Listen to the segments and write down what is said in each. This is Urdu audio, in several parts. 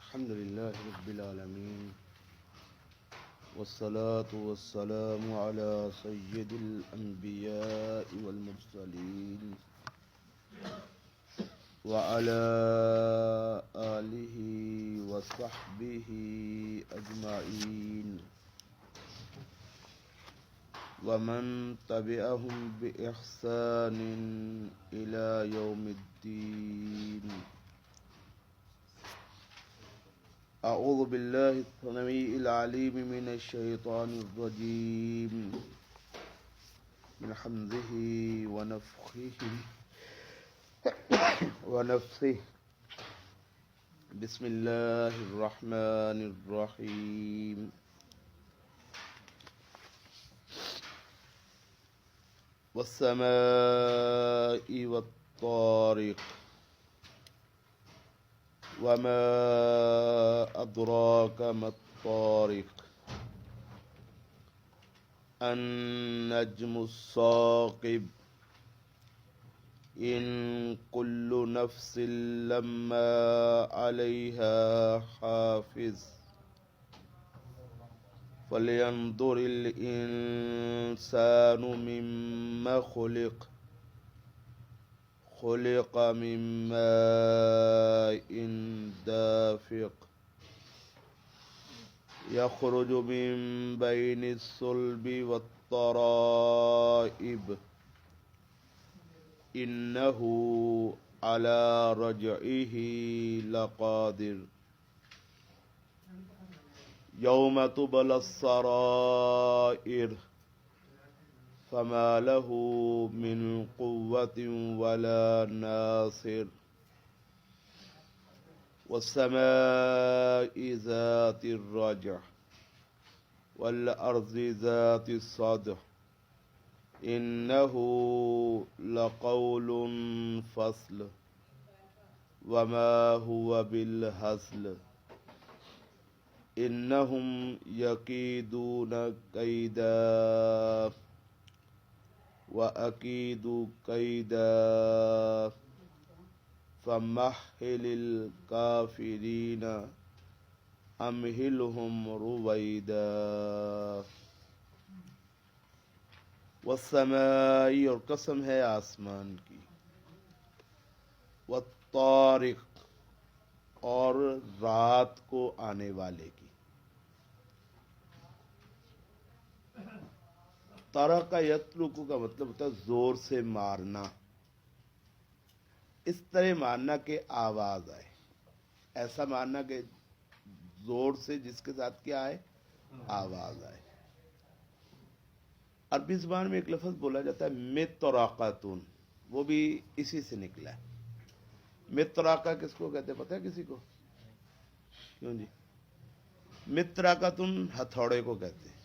الحمد لله رب العالمين والصلاة والسلام على سيد الأنبياء والمرسلين وعلى آله وصحبه أجمعين ومن تبعهم بإحسان إلى يوم الدين. أعوذ بالله السميع العليم من الشيطان الرجيم من حمزه ونفخه ونفسه. بسم الله الرحمن الرحيم. والسماء والطارق وما أدراك ما الطارق النجم الثاقب إن كل نفس لما عليها حافظ فلينظر الإنسان مما خلق من ماء دافق يخرج من بين الصلب والترائب إنه على رجعه لقادر يوم تبلى السرائر فما له من قوة ولا ناصر والسماء ذات الرجع والأرض ذات الصدع إنه لقول فصل وما هو بالهزل إنهم يكيدون كيدا وأكيد كيدا فمهل الكافرين أمهلهم رويدا. والسماء اور قسم ہے آسمان کی، والطارق اور رات کو آنے والے کی. طرق یطرق کا مطلب ہوتا ہے زور سے مارنا، اس طرح مارنا کہ آواز آئے، ایسا مارنا کہ زور سے جس کے ساتھ کیا آئے، آواز آئے. عربی زبان میں ایک لفظ بولا جاتا ہے مطرقۃن، وہ بھی اسی سے نکلا ہے. مطرقہ کس کو کہتے ہیں پتہ ہے کسی کو؟ کیوں جی؟ مطرقۃن ہتھوڑے کو کہتے ہیں.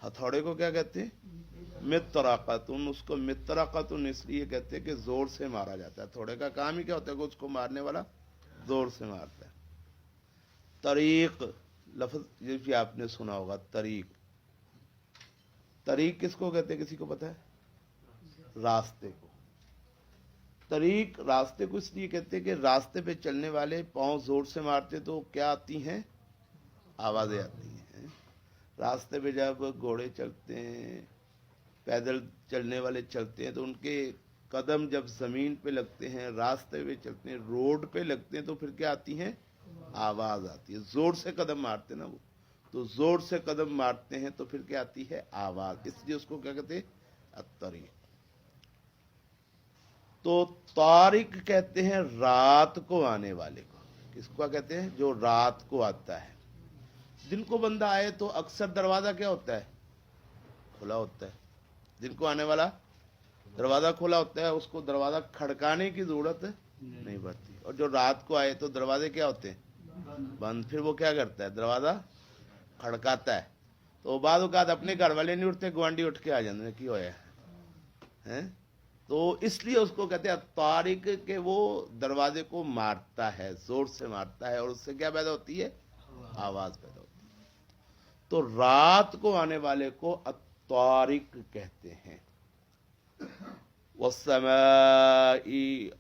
ہتھوڑے کو کیا کہتے ہیں؟ مطرقۃن. اس کو مطرقۃن اس لیے کہتے ہیں کہ زور سے مارا جاتا ہے. ہتھوڑے کا کام ہی کیا ہوتا ہے کہ اس کو مارنے والا زور سے مارتا ہے. طریق لفظ یہ بھی آپ نے سنا ہوگا، طریق. طریق کس کو کہتے ہیں کسی کو پتہ ہے؟ راستے کو. طریق راستے کو اس لیے کہتے ہیں کہ راستے پہ چلنے والے پاؤں زور سے مارتے تو کیا آتی ہیں؟ آوازیں آتی ہیں. راستے پہ جب گھوڑے چلتے ہیں، پیدل چلنے والے چلتے ہیں تو ان کے قدم جب زمین پہ لگتے ہیں، راستے پہ چلتے ہیں، روڈ پہ لگتے ہیں تو پھر کیا آتی ہیں؟ آواز آتی ہے. زور سے قدم مارتے نا وہ، تو زور سے قدم مارتے ہیں تو پھر کیا آتی ہے؟ آواز. اس لیے اس کو کیا کہتے ہیں؟ الطریق. تو طارق کہتے ہیں رات کو آنے والے کو. کس کو کہتے ہیں؟ جو رات کو آتا ہے. دن کو بندہ آئے تو اکثر دروازہ کیا ہوتا ہے؟ کھلا ہوتا ہے. دن کو آنے والا دروازہ کھلا ہوتا ہے، اس کو دروازہ کھڑکانے کی ضرورت نہیں پڑتی. اور جو رات کو آئے تو دروازے کیا ہوتے ہیں؟ بند. پھر وہ کیا کرتا ہے؟ دروازہ کھڑکاتا ہے. تو بعض اوقات اپنے گھر والے نہیں اٹھتے، گوانڈی اٹھ کے آ جاتے ہیں کی ہوا ہے. تو اس لیے اس کو کہتے ہیں طارق کہ وہ دروازے کو مارتا ہے، زور سے مارتا ہے، اور اس سے کیا پیدا ہوتی ہے؟ آواز پیدا ہوتی ہے. تو رات کو آنے والے کو الطارق کہتے ہیں. والسماء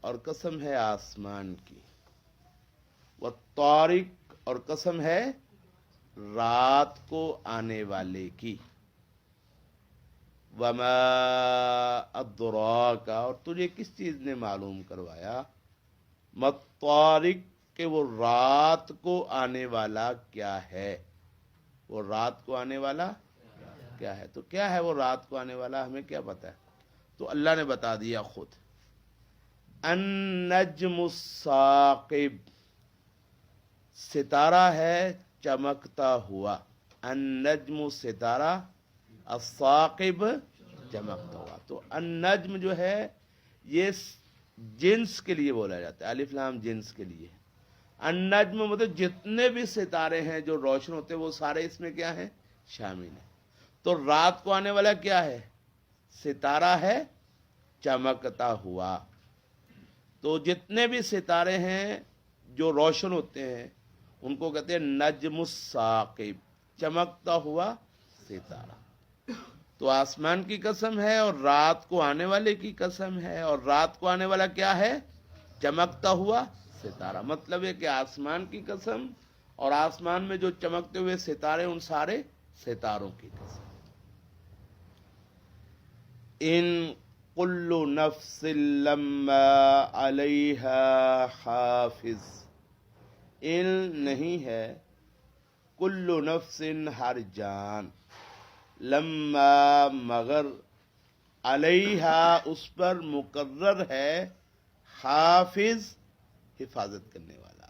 اور قسم ہے آسمان کی. والطارق اور قسم ہے رات کو آنے والے کی، وما ادراک اور تجھے کس چیز نے معلوم کروایا، مطارق کہ وہ رات کو آنے والا کیا ہے، وہ رات کو آنے والا کیا ہے۔ تو کیا ہے وہ رات کو آنے والا، ہمیں کیا پتا ہے؟ تو اللہ نے بتا دیا خود، النجم الثاقب، ستارہ ہے چمکتا ہوا، النجم ستارہ، الثاقب چمکتا ہوا۔ تو النجم جو ہے یہ جنس کے لیے بولا جاتا ہے، الف لام جنس کے لیے۔ النجم مطلب جتنے بھی ستارے ہیں جو روشن ہوتے ہیں وہ سارے اس میں کیا ہیں، شامل ہیں۔ تو رات کو آنے والا کیا ہے، ستارہ ہے چمکتا ہوا۔ تو جتنے بھی ستارے ہیں جو روشن ہوتے ہیں ان کو کہتے ہیں نجم الثاقب، چمکتا ہوا ستارہ۔ تو آسمان کی قسم ہے اور رات کو آنے والے کی قسم ہے، اور رات کو آنے والا کیا ہے، چمکتا ہوا ستارہ۔ مطلب ہے کہ آسمان کی قسم اور آسمان میں جو چمکتے ہوئے ستارے ان سارے ستاروں کی قسم۔ ان کل نفس لما علیہا حافظ، ان نہیں ہے، کل نفس ہر جان، لما مگر، علیہا اس پر مقرر ہے، حافظ حفاظت کرنے والا،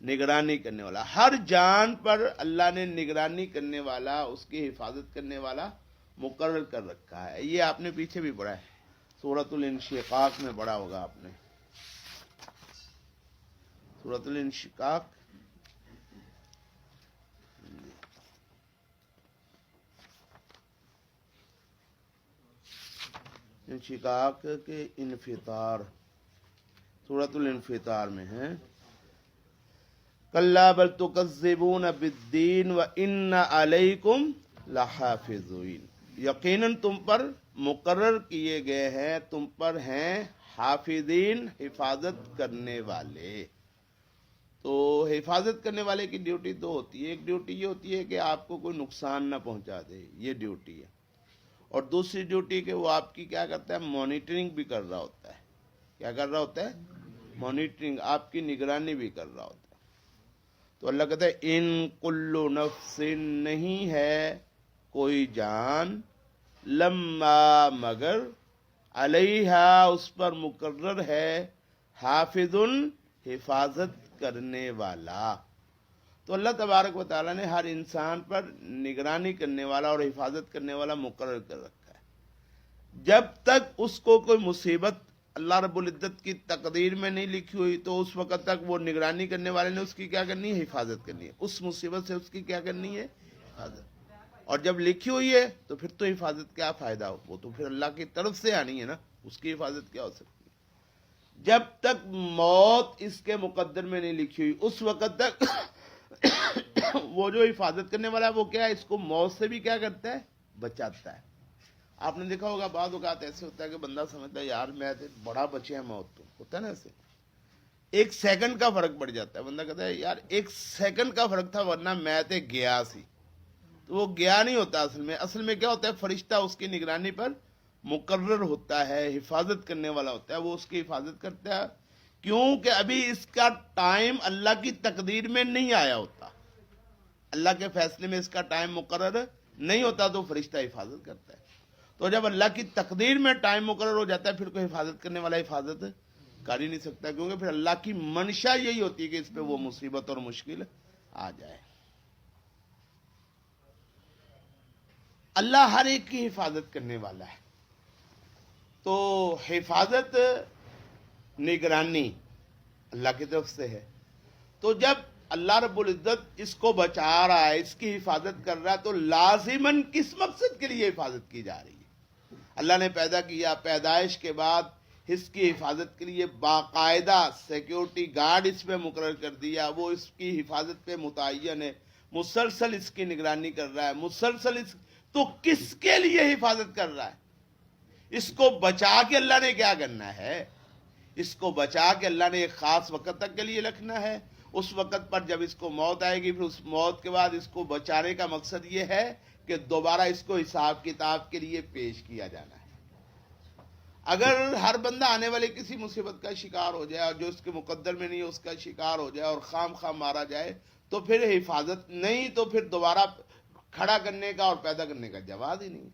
نگرانی کرنے والا۔ ہر جان پر اللہ نے نگرانی کرنے والا، اس کی حفاظت کرنے والا مقرر کر رکھا ہے۔ یہ آپ نے پیچھے بھی پڑھا ہے، سورۃ الانشقاق میں پڑھا ہوگا آپ نے، سورۃ الانشقاق، انشقاق کے انفطار، سورۃ الانفطار میں ہے، کلا بل تکذبون بالدین وان علیکم لحافظین، یقیناً تم پر مقرر کیے گئے ہیں، تم پر ہیں حافظین، حفاظت کرنے والے۔ تو حفاظت کرنے والے کی ڈیوٹی دو ہوتی ہے، ایک ڈیوٹی یہ ہوتی ہے کہ آپ کو کوئی نقصان نہ پہنچا دے، یہ ڈیوٹی ہے، اور دوسری ڈیوٹی کہ وہ آپ کی کیا کرتا ہے، مانیٹرنگ بھی کر رہا ہوتا ہے۔ کیا کر رہا ہوتا ہے، مانیٹرنگ، آپ کی نگرانی بھی کر رہا ہوتا ہے۔ تو اللہ کہتا ہے ان کل نفس، نہیں ہے کوئی جان، لما مگر، علیہا اس پر مقرر ہے، حافظ حفاظت کرنے والا۔ تو اللہ تبارک و تعالیٰ نے ہر انسان پر نگرانی کرنے والا اور حفاظت کرنے والا مقرر کر رکھا ہے۔ جب تک اس کو کوئی مصیبت اللہ رب العزت کی تقدیر میں نہیں لکھی ہوئی تو اس وقت تک وہ نگرانی کرنے والے نے اس کی کیا کرنی ہے، حفاظت کرنی ہے، اس مصیبت سے اس کی کیا کرنی ہے، حفاظت۔ اور جب لکھی ہوئی ہے تو پھر تو حفاظت کیا فائدہ ہو، وہ تو پھر اللہ کی طرف سے آنی ہے نا، اس کی حفاظت کیا ہو سکتی ہے۔ جب تک موت اس کے مقدر میں نہیں لکھی ہوئی اس وقت تک وہ جو حفاظت کرنے والا ہے وہ کیا ہے، اس کو موت سے بھی کیا کرتا ہے، بچاتا ہے۔ آپ نے دیکھا ہوگا بعض اوقات ایسے ہوتا ہے کہ بندہ سمجھتا ہے یار میں بڑا بچے ہیں موت، تو ہوتا ہے نا ایسے، ایک سیکنڈ کا فرق پڑ جاتا ہے، بندہ کہتا ہے یار ایک سیکنڈ کا فرق تھا ورنہ میں تے گیا سی، تو وہ گیا نہیں ہوتا، اصل میں کیا ہوتا ہے، فرشتہ اس کی نگرانی پر مقرر ہوتا ہے، حفاظت کرنے والا ہوتا ہے، وہ اس کی حفاظت کرتا ہے، کیونکہ ابھی اس کا ٹائم اللہ کی تقدیر میں نہیں آیا ہوتا، اللہ کے فیصلے میں اس کا ٹائم مقرر نہیں ہوتا، تو فرشتہ حفاظت کرتا ہے۔ تو جب اللہ کی تقدیر میں ٹائم مقرر ہو جاتا ہے پھر کوئی حفاظت کرنے والا حفاظت کر ہی نہیں سکتا، کیونکہ پھر اللہ کی منشا یہی ہوتی ہے کہ اس پہ وہ مصیبت اور مشکل آ جائے۔ اللہ ہر ایک کی حفاظت کرنے والا ہے۔ تو حفاظت، نگرانی اللہ کی طرف سے ہے۔ تو جب اللہ رب العزت اس کو بچا رہا ہے، اس کی حفاظت کر رہا ہے، تو لازماً کس مقصد کے لیے حفاظت کی جا رہی ہے؟ اللہ نے پیدا کیا، پیدائش کے بعد اس کی حفاظت کے لیے باقاعدہ سیکیورٹی گارڈ اس پہ مقرر کر دیا، وہ اس کی حفاظت پہ متعین ہے، مسلسل اس کی نگرانی کر رہا ہے، مسلسل تو کس کے لیے حفاظت کر رہا ہے؟ اس کو بچا کے اللہ نے کیا کرنا ہے؟ اس کو بچا کے اللہ نے ایک خاص وقت تک کے لیے رکھنا ہے. اس وقت پر جب اس کو موت آئے گی، پھر اس موت کے بعد اس کو بچانے کا مقصد یہ ہے کہ دوبارہ اس کو حساب کتاب کے لیے پیش کیا جانا ہے. اگر ہر بندہ آنے والے کسی مصیبت کا شکار ہو جائے اور جو اس کے مقدر میں نہیں ہے اس کا شکار ہو جائے اور خام خام مارا جائے تو پھر حفاظت نہیں، تو پھر دوبارہ کھڑا کرنے کا اور پیدا کرنے کا جواز ہی نہیں.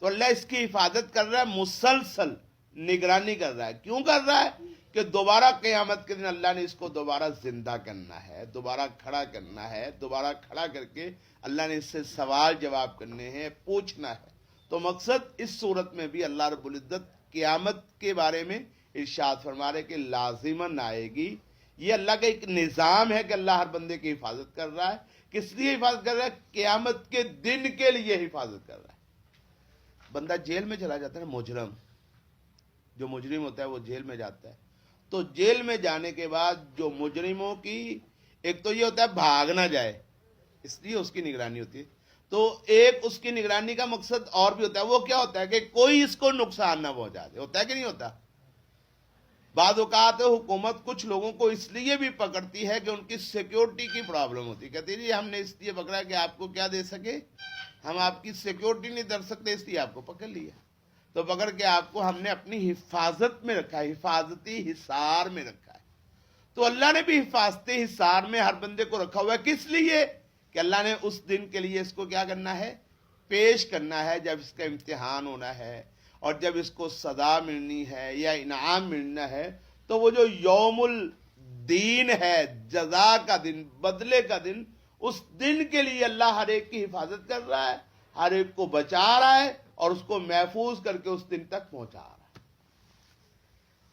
تو اللہ اس کی حفاظت کر رہا ہے، مسلسل نگرانی کر رہا ہے. کیوں کر رہا ہے؟ کہ دوبارہ قیامت کے دن اللہ نے اس کو دوبارہ زندہ کرنا ہے، دوبارہ کھڑا کرنا ہے، دوبارہ کھڑا کر کے اللہ نے اس سے سوال جواب کرنے ہیں، پوچھنا ہے. تو مقصد اس صورت میں بھی اللہ رب العزت قیامت کے بارے میں ارشاد فرما رہے کہ لازماً آئے گی. یہ اللہ کا ایک نظام ہے کہ اللہ ہر بندے کی حفاظت کر رہا ہے. کس لیے حفاظت کر رہا ہے؟ قیامت کے دن کے لیے حفاظت کر رہا ہے. بندہ جیل میں چلا جاتا ہے نا، مجرم جو مجرم ہوتا ہے وہ جیل میں جاتا ہے. تو جیل میں جانے کے بعد جو مجرموں کی ایک تو یہ ہوتا ہے بھاگ نہ جائے، اس لیے اس کی نگرانی ہوتی ہے. تو ایک اس کی نگرانی کا مقصد اور بھی ہوتا ہے. وہ کیا ہوتا ہے کہ کوئی اس کو نقصان نہ پہنچا دے. ہوتا ہے کہ نہیں ہوتا؟ بعض اوقات حکومت کچھ لوگوں کو اس لیے بھی پکڑتی ہے کہ ان کی سیکیورٹی کی پرابلم ہوتی ہے. کہتی ہے ہم نے اس لیے پکڑا کہ آپ کو کیا دے سکے، ہم آپ کی سیکیورٹی نہیں در سکتے، اس لیے آپ کو پکڑ لیا. تو پکڑ کے آپ کو ہم نے اپنی حفاظت میں رکھا ہے، حفاظتی حصار میں رکھا ہے. تو اللہ نے بھی حفاظتی حصار میں ہر بندے کو رکھا ہوا ہے. کس لیے؟ کہ اللہ نے اس دن کے لیے اس کو کیا کرنا ہے، پیش کرنا ہے، جب اس کا امتحان ہونا ہے اور جب اس کو سزا ملنی ہے یا انعام ملنا ہے. تو وہ جو یوم الدین ہے، جزا کا دن، بدلے کا دن، اس دن کے لیے اللہ ہر ایک کی حفاظت کر رہا ہے، ہر ایک کو بچا رہا ہے اور اس کو محفوظ کر کے اس دن تک پہنچا رہا ہے.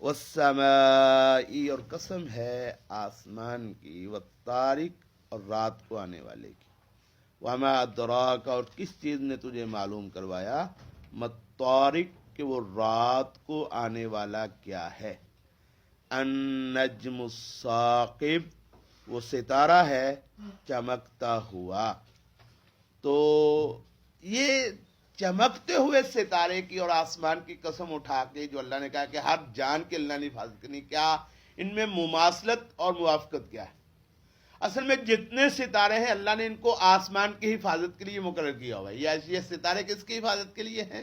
والسماء، اور قسم ہے آسمان کی، والطارق، اور رات کو آنے والے کی، وما ادراک، اور کس چیز نے تجھے معلوم کروایا، مطارق، کہ وہ رات کو آنے والا کیا ہے. النجم الثاقب، وہ ستارہ ہے چمکتا ہوا. تو یہ چمکتے ہوئے ستارے کی اور آسمان کی قسم اٹھا کے جو اللہ نے کہا کہ ہر جان کے اللہ نے حفاظت کرنی، کیا ان میں مماثلت اور موافقت کیا ہے؟ اصل میں جتنے ستارے ہیں اللہ نے ان کو آسمان کی حفاظت کے لیے مقرر کیا ہوا ہے. یہ ستارے کس کی حفاظت کے لیے ہیں؟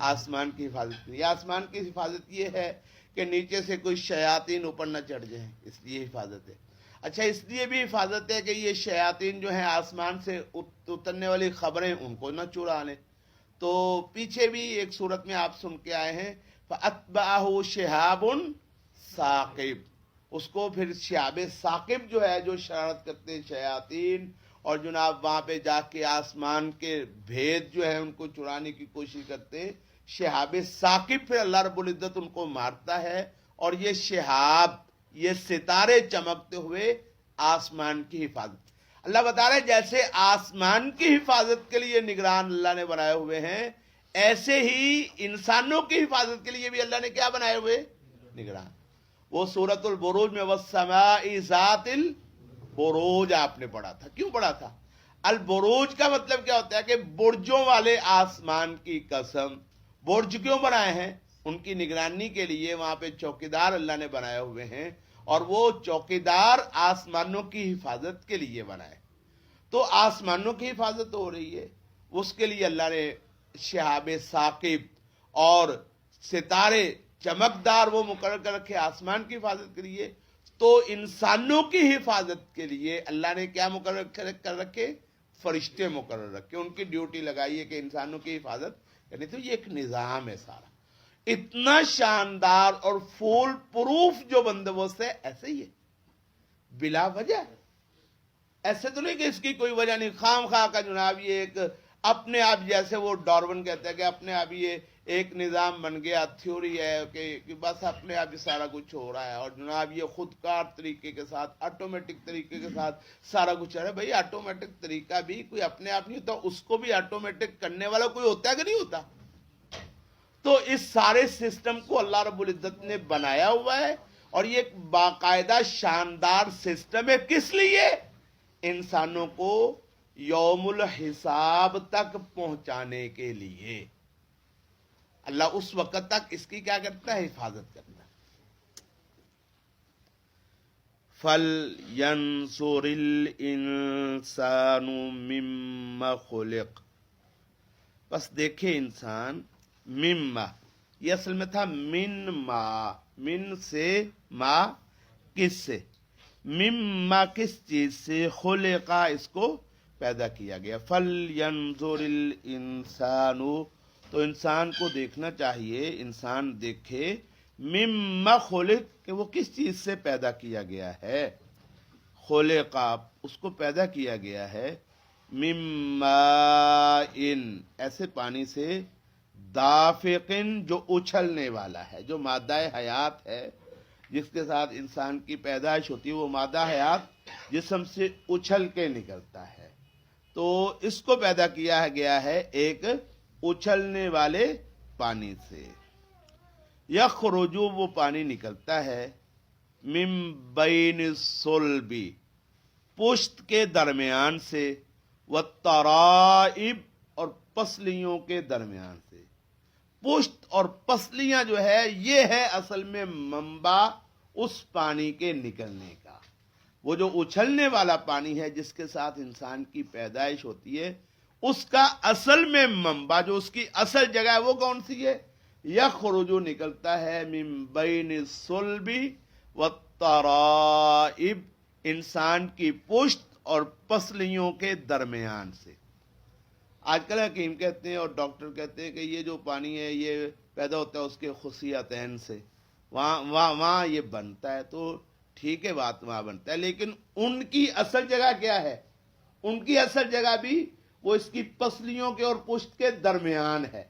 آسمان کی حفاظت کے لیے. آسمان کی حفاظت یہ ہے کہ نیچے سے کوئی شیاطین اوپر نہ چڑھ جائیں، اس لیے حفاظت ہے. اچھا، اس لیے بھی حفاظت ہے کہ یہ شیاطین جو ہیں آسمان سے اترنے والی خبریں ان کو نہ چرا لیں. تو پیچھے بھی ایک صورت میں آپ سن کے آئے ہیں فَأَتْبَعَهُ شِهَابٌ ثَاقِبٌ، اس کو پھر شہاب ثاقب جو ہے، جو شرارت کرتے ہیں شیاطین اور جناب وہاں پہ جا کے آسمان کے بھید جو ہے ان کو چرانے کی کوشش کرتے ہیں، شہاب ثاقب پھر اللہ رب العزت ان کو مارتا ہے. اور یہ شہاب، یہ ستارے چمکتے ہوئے آسمان کی حفاظت. اللہ بتا رہے جیسے آسمان کی حفاظت کے لیے نگران اللہ نے بنائے ہوئے ہیں، ایسے ہی انسانوں کی حفاظت کے لیے بھی اللہ نے کیا بنائے ہوئے؟ نگران. وہ سورۃ البروج میں والسماء ذات البروج آپ نے پڑھا تھا. کیوں پڑھا تھا؟ البروج کا مطلب کیا ہوتا ہے کہ برجوں والے آسمان کی قسم. برج کیوں بنائے ہیں؟ ان کی نگرانی کے لیے. وہاں پہ چوکیدار اللہ نے بنائے ہوئے ہیں اور وہ چوکیدار آسمانوں کی حفاظت کے لیے بنائے. تو آسمانوں کی حفاظت ہو رہی ہے، اس کے لیے اللہ نے شہاب ثاقب اور ستارے چمکدار وہ مقرر کر رکھے آسمان کی حفاظت کے لیے. تو انسانوں کی حفاظت کے لیے اللہ نے کیا مقرر کر رکھے؟ فرشتے مقرر رکھے. ان کی ڈیوٹی لگائی ہے کہ انسانوں کی حفاظت کرنی. تو یہ ایک نظام ہے سارا. اتنا شاندار اور فول پروف جو بندوبست ہے، ایسے ہی ہے بلا وجہ. ایسے تو نہیں کہ اس کی کوئی وجہ نہیں، خام خواہ کا جناب یہ ایک اپنے آپ، جیسے وہ ڈارون کہتے ہیں کہ اپنے آپ یہ ایک نظام بن گیا، تھیوری ہے کہ بس اپنے آپ ہی سارا کچھ ہو رہا ہے اور جناب یہ خود کار طریقے کے ساتھ، آٹومیٹک طریقے کے ساتھ سارا کچھ ہے. بھائی آٹومیٹک طریقہ بھی کوئی اپنے آپ نہیں ہوتا، اس کو بھی آٹومیٹک کرنے والا کوئی ہوتا ہے کہ نہیں ہوتا. تو اس سارے سسٹم کو اللہ رب العزت نے بنایا ہوا ہے اور یہ ایک باقاعدہ شاندار سسٹم ہے. کس لیے؟ انسانوں کو یوم الحساب تک پہنچانے کے لیے. اللہ اس وقت تک اس کی کیا کرتا ہے؟ حفاظت کرتا ہے. فَلْيَنْظُرِ الْإِنسَانُ مِمَّا خُلِقَ، بس دیکھے انسان، مما، یہ اصل میں تھا من ما، من سے، ما کس سے، مما کس چیز سے، خلقا اس کو پیدا کیا گیا. فَلْيَنْظُرِ الْإِنسَانُ، تو انسان کو دیکھنا چاہیے، انسان دیکھے، مما خلق، کہ وہ کس چیز سے پیدا کیا گیا ہے. خلقا اس کو پیدا کیا گیا ہے، مما ان ایسے پانی سے، دافقن جو اچھلنے والا ہے، جو مادہ حیات ہے جس کے ساتھ انسان کی پیدائش ہوتی ہے، وہ مادہ حیات جسم سے اچھل کے نکلتا ہے، تو اس کو پیدا کیا گیا ہے ایک اچھلنے والے پانی سے. یخرج، وہ پانی نکلتا ہے، من بین الصلب، پشت کے درمیان سے، والترائب، اور پسلیوں کے درمیان سے. پشت اور پسلیاں جو ہے، یہ ہے اصل میں منبع اس پانی کے نکلنے کا. وہ جو اچھلنے والا پانی ہے جس کے ساتھ انسان کی پیدائش ہوتی ہے، اس کا اصل میں منبع، جو اس کی اصل جگہ ہے، وہ کون سی ہے؟ یخرج، نکلتا ہے، من بین الصلب والترائب، انسان کی پشت اور پسلیوں کے درمیان سے. آج کل حکیم کہتے ہیں اور ڈاکٹر کہتے ہیں کہ یہ جو پانی ہے یہ پیدا ہوتا ہے اس کے خصیتین سے، وہاں یہ بنتا ہے. تو ٹھیک ہے، بات وہاں بنتا ہے، لیکن ان کی اصل جگہ کیا ہے؟ ان کی اصل جگہ بھی وہ اس کی پسلیوں کے اور پشت کے درمیان ہے.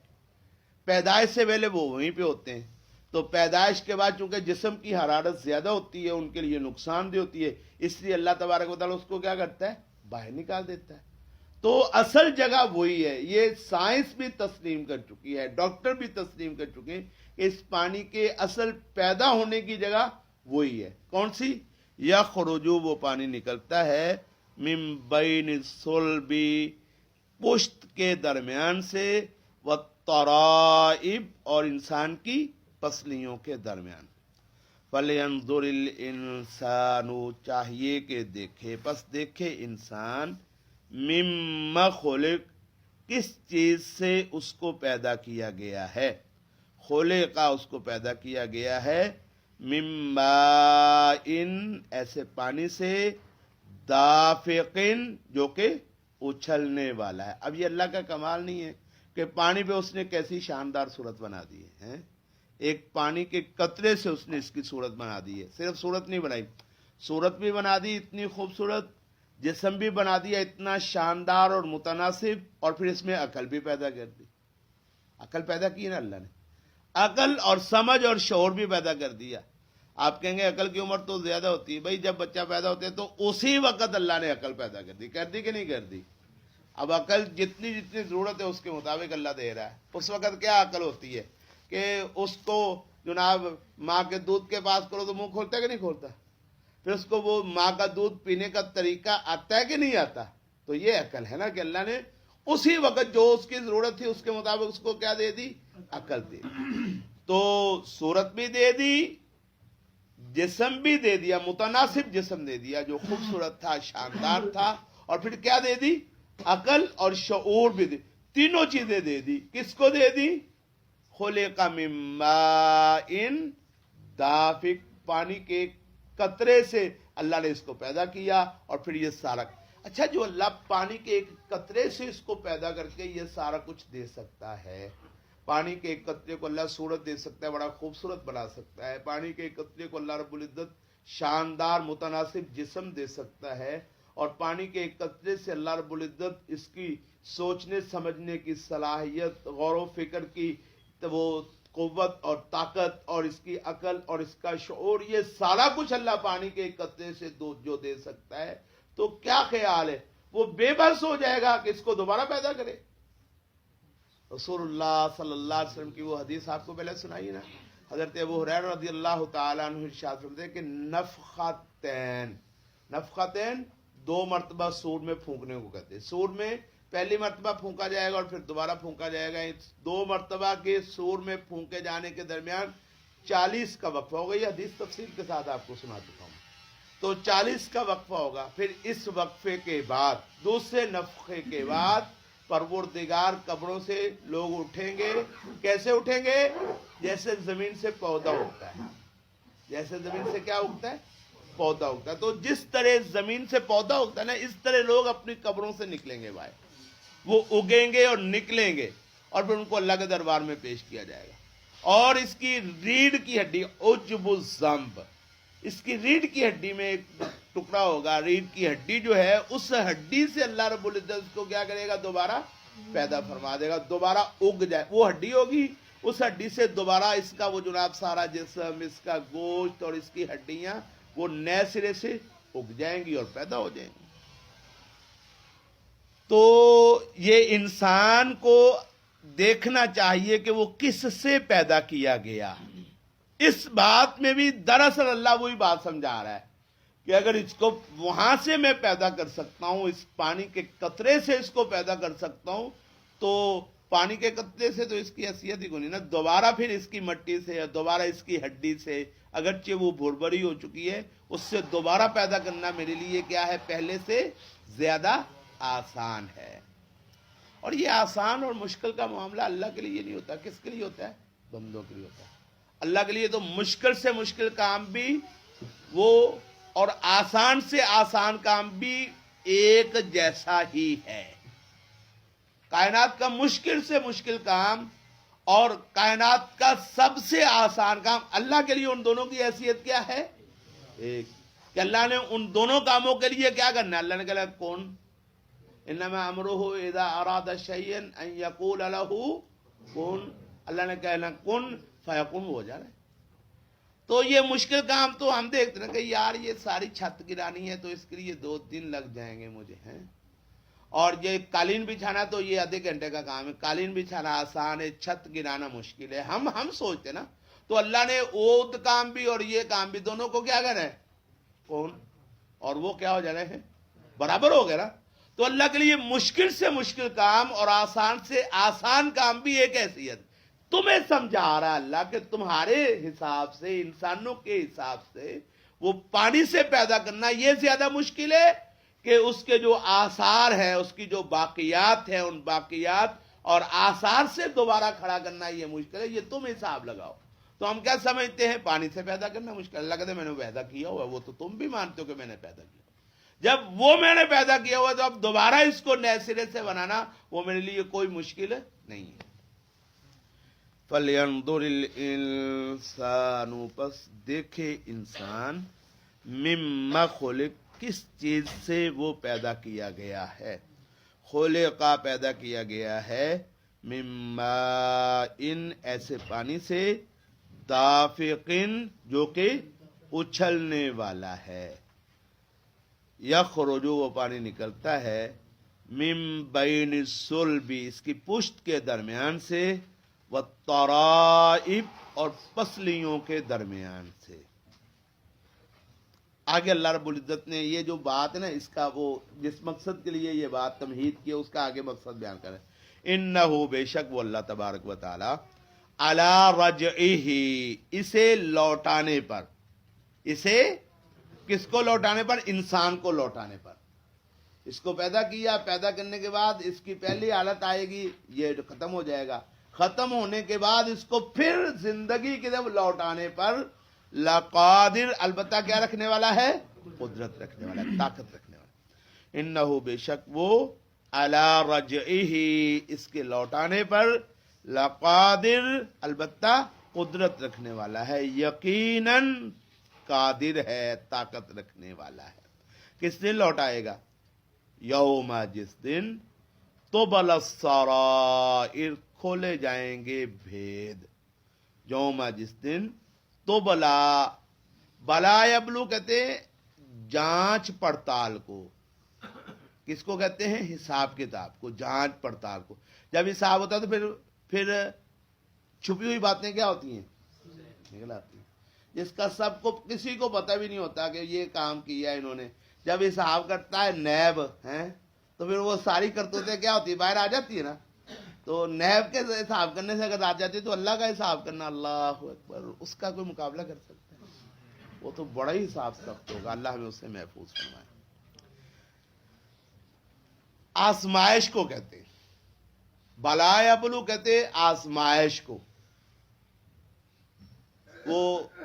پیدائش سے پہلے وہ وہیں پہ ہوتے ہیں، تو پیدائش کے بعد چونکہ جسم کی حرارت زیادہ ہوتی ہے، ان کے لیے نقصان دہ ہوتی ہے، اس لیے اللہ تبارک و تعالیٰ اس کو کیا کرتا ہے؟ باہر نکال دیتا ہے. تو اصل جگہ وہی ہے. یہ سائنس بھی تسلیم کر چکی ہے، ڈاکٹر بھی تسلیم کر چکے ہیں کہ اس پانی کے اصل پیدا ہونے کی جگہ وہی ہے. کون سی؟ یخرج، وہ پانی نکلتا ہے، من بین الصلب، پشت کے درمیان سے، والترائب، اور انسان کی پسلیوں کے درمیان. فَلْيَنْظُرِ الْإِنسَانُ، چاہیے کہ دیکھے، پس دیکھے انسان، مما خلق، کس چیز سے اس کو پیدا کیا گیا ہے. خلقا اس کو پیدا کیا گیا ہے، مما ان ایسے پانی سے، دافقن جو کہ اچھلنے والا ہے. اب یہ اللہ کا کمال نہیں ہے کہ پانی پہ اس نے کیسی شاندار صورت بنا دی ہے. ایک پانی کے قطرے سے اس نے اس کی صورت بنا دی ہے. صرف صورت نہیں بنائی، صورت بھی بنا دی اتنی خوبصورت، جسم بھی بنا دیا اتنا شاندار اور متناسب، اور پھر اس میں عقل بھی پیدا کر دی. عقل پیدا کی نا اللہ نے، عقل اور سمجھ اور شعور بھی پیدا کر دیا. آپ کہیں گے عقل کی عمر تو زیادہ ہوتی ہے، بھائی جب بچہ پیدا ہوتا ہے تو اسی وقت اللہ نے عقل پیدا کر دی کہ نہیں کر دی؟ اب عقل جتنی ضرورت ہے اس کے مطابق اللہ دے رہا ہے. اس وقت کیا عقل ہوتی ہے کہ اس کو جناب ماں کے دودھ کے پاس کرو تو منہ کھولتا ہے کہ نہیں کھولتا؟ پھر اس کو وہ ماں کا دودھ پینے کا طریقہ آتا ہے کہ نہیں آتا؟ تو یہ عقل ہے نا کہ اللہ نے اسی وقت جو اس کی ضرورت تھی اس کے مطابق اس کو کیا دے دی؟ عقل دے دی. تو صورت بھی دے دی، جسم بھی دے دیا، متناسب جسم دے دیا جو خوبصورت تھا، شاندار تھا، اور پھر کیا دے دی؟ عقل اور شعور بھی دے. تینوں چیزیں دے دی. کس کو دے دی؟ خلق من ماء دافق، پانی کے قطرے سے اللہ نے اس کو پیدا کیا، اور پھر یہ سارا. اچھا، جو اللہ پانی کے ایک قطرے سے اس کو پیدا کر کے یہ سارا کچھ دے سکتا ہے، پانی کے ایک قطرے کو اللہ صورت دے سکتا ہے، بڑا خوبصورت بنا سکتا ہے، پانی کے ایک قطرے کو اللہ رب العزت شاندار متناسب جسم دے سکتا ہے، اور پانی کے ایک قطرے سے اللہ رب العزت اس کی سوچنے سمجھنے کی صلاحیت، غور و فکر کی وہ قوت اور طاقت، اور اس کی عقل اور اس کا شعور، یہ سارا کچھ اللہ پانی کے ایک قطرے سے جو دے سکتا ہے، تو کیا خیال ہے وہ بے بس ہو جائے گا کہ اس کو دوبارہ پیدا کرے؟ رسول اللہ صلی اللہ علیہ وسلم کی وہ حدیث آپ کو پہلے سنائی نا، حضرت ابو ہریرہ رضی اللہ تعالیٰ عنہ ارشاد فرماتے ہیں کہ نفختین 2 مرتبہ سور میں پھونکنے کو کہتے ہیں. سور میں پہلی مرتبہ پھونکا جائے گا اور پھر دوبارہ پھونکا جائے گا. 2 مرتبہ کے سور میں پھونکے جانے کے درمیان 40 کا وقفہ ہوگا. یہ حدیث تفصیل کے ساتھ آپ کو سنا چکا ہوں. تو تو 40 کا وقفہ ہوگا. پھر اس وقفے کے بعد دوسرے نفخے کے بعد پروردگار قبروں سے لوگ اٹھیں گے. کیسے اٹھیں گے؟ جیسے زمین سے پودا اگتا ہے. جیسے زمین سے کیا اگتا ہے؟ پودا اگتا ہے. تو جس طرح زمین سے پودا اگتا ہے نا، اس طرح لوگ اپنی قبروں سے نکلیں گے بھائی. وہ اگیں گے اور نکلیں گے اور پھر ان کو اللہ کے دربار میں پیش کیا جائے گا. اور اس کی ریڑھ کی ہڈی عجب الذنب، اس کی ریڑھ کی ہڈی میں ایک ٹکڑا ہوگا. ریڑھ کی ہڈی جو ہے اس ہڈی سے اللہ رب العزت اس کو کیا کرے گا؟ دوبارہ پیدا فرما دے گا، دوبارہ اگ جائے. وہ ہڈی ہوگی، اس ہڈی سے دوبارہ اس کا وہ جناب سارا جسم، اس کا گوشت اور اس کی ہڈیاں وہ نئے سرے سے اگ جائیں گی اور پیدا ہو جائیں گی. تو یہ انسان کو دیکھنا چاہیے کہ وہ کس سے پیدا کیا گیا. اس بات میں بھی دراصل اللہ وہی بات سمجھا رہا ہے کہ اگر اس کو وہاں سے میں پیدا کر سکتا ہوں، اس پانی کے قطرے سے اس کو پیدا کر سکتا ہوں، تو پانی کے قطرے سے تو اس کی حیثیت ہی نہیں نا. دوبارہ پھر اس کی مٹی سے یا دوبارہ اس کی ہڈی سے، اگرچہ وہ بھربری ہو چکی ہے، اس سے دوبارہ پیدا کرنا میرے لیے کیا ہے؟ پہلے سے زیادہ آسان ہے. اور یہ آسان اور مشکل کا معاملہ اللہ کے لیے نہیں ہوتا. کس کے لیے ہوتا ہے؟ بندوں کے لیے ہوتا ہے. اللہ کے لیے تو مشکل سے مشکل کام بھی وہ اور آسان سے آسان کام بھی ایک جیسا ہی ہے. کائنات کا مشکل سے مشکل کام اور کائنات کا سب سے آسان کام، اللہ کے لیے ان دونوں کی حیثیت کیا ہے؟ ایک. کہ اللہ نے ان دونوں کاموں کے لیے کیا کرنا ہے؟ اللہ نے کہا کون، انما امرہ اذا اراد شیئا ان یقول لہ کن. اللہ نے کہنا کن فیکن، ہو جا رہا ہے. تو یہ مشکل کام تو ہم دیکھتے ہیں کہ یار یہ ساری چھت گرانی ہے تو اس کے لیے 2 دن لگ جائیں گے مجھے ہیں، اور یہ قالین بچھانا تو یہ آدھے گھنٹے کا کام ہے. قالین بچھانا آسان ہے، چھت گرانا مشکل ہے. ہم سوچتے نا. تو اللہ نے وہ کام بھی اور یہ کام بھی دونوں کو کیا کرنا ہے؟ کون. اور وہ کیا ہو جا رہے ہیں؟ برابر ہو گیا نا. تو اللہ کے لیے مشکل سے مشکل کام اور آسان سے آسان کام بھی ایک حیثیت. تمہیں سمجھا رہا ہے اللہ کہ تمہارے حساب سے، انسانوں کے حساب سے وہ پانی سے پیدا کرنا یہ زیادہ مشکل ہے کہ اس کے جو آثار ہیں، اس کی جو باقیات ہیں، ان باقیات اور آثار سے دوبارہ کھڑا کرنا یہ مشکل ہے. یہ تم حساب لگاؤ. تو ہم کیا سمجھتے ہیں؟ پانی سے پیدا کرنا مشکل. اللہ کہتے ہیں میں نے پیدا کیا ہوا ہے. وہ تو تم بھی مانتے ہو کہ میں نے پیدا کیا. جب وہ میں نے پیدا کیا ہوا تو اب دوبارہ اس کو نئے سرے سے بنانا وہ میرے لیے کوئی مشکل نہیں ہے. فَلْيَنْظُرِ الْإِنسَانُ، پس دیکھے انسان، مِمَّ خُلِقَ، کس چیز سے وہ پیدا کیا گیا ہے. خُلِقَ پیدا کیا گیا ہے، مِمَّ ان ایسے پانی سے، دافقن جو کہ اچھلنے والا ہے. یخرج، وہ پانی نکلتا ہے، من بین الصلب، اس کی پشت کے درمیان سے، والترائب، اور پسلیوں کے درمیان سے. آگے اللہ رب العزت نے یہ جو بات ہے نا، اس کا وہ جس مقصد کے لیے یہ بات تمہید کی ہے اس کا آگے مقصد بیان کرے. انہو، بے شک وہ اللہ تبارک و تعالی، علی رجعہ، اسے لوٹانے پر، اسے کس کو لوٹانے پر؟ انسان کو لوٹانے پر. اس کو پیدا کیا، پیدا کرنے کے بعد اس کی پہلی حالت آئے گی، یہ ختم ہو جائے گا. ختم ہونے کے بعد اس کو پھر زندگی کی طرف لوٹانے پر لقادر، البتہ کیا رکھنے والا ہے؟ قدرت رکھنے والا ہے، طاقت رکھنے والا ہے. انہو، بے شک وہ، علی رجعہ، اس کے لوٹانے پر، لقادر، البتہ قدرت رکھنے والا ہے، یقیناً قادر ہے، طاقت رکھنے والا ہے. کس دن لوٹائے گا؟ یوم، جس دن، تبل السرائر، کھولے جائیں گے بھید. یوم، جس دن، تبلا، بلا یبلو کہتے ہیں جانچ پڑتال کو. کس کو کہتے ہیں؟ حساب کتاب کو، جانچ پڑتال کو. جب حساب ہوتا ہے تو پھر چھپی ہوئی باتیں کیا ہوتی ہیں؟ نکل آتی ہیں، جس کا سب کو کسی کو پتہ بھی نہیں ہوتا کہ یہ کام کیا انہوں نے. جب حساب کرتا ہے نیب ہیں تو پھر وہ ساری کرتوتیں کیا ہوتی ہے؟ باہر آ جاتی ہے نا. تو نیب کے حساب کرنے سے اگر آ جاتی ہے تو اللہ کا حساب کرنا، اللہ اکبر، اس کا کوئی مقابلہ کر سکتا ہے؟ وہ تو بڑا ہی صاف سخت ہوگا. اللہ ہمیں اس سے محفوظ فرمائے. آزمائش کو کہتے ہیں, بلا یبلو کہتے ہیں آزمائش کو. وہ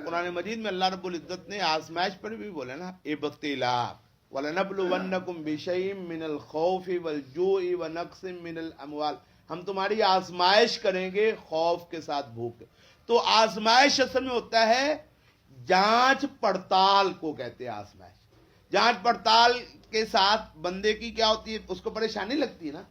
قرآن مجید میں اللہ رب العزت نے آزمائش پر بھی بولا نا, ابتلاء وَلَنَبْلُوَنَّكُمْ بِشَيْءٍ مِّنَ الْخَوْفِ وَالْجُوعِ وَنَقْصٍ مِّنَ الْأَمْوَالِ, ہم تمہاری آزمائش کریں گے خوف کے ساتھ بھوک. تو آزمائش اصل میں ہوتا ہے جانچ پڑتال کو کہتے ہیں آزمائش. جانچ پڑتال کے ساتھ بندے کی کیا ہوتی ہے, اس کو پریشانی لگتی ہے نا,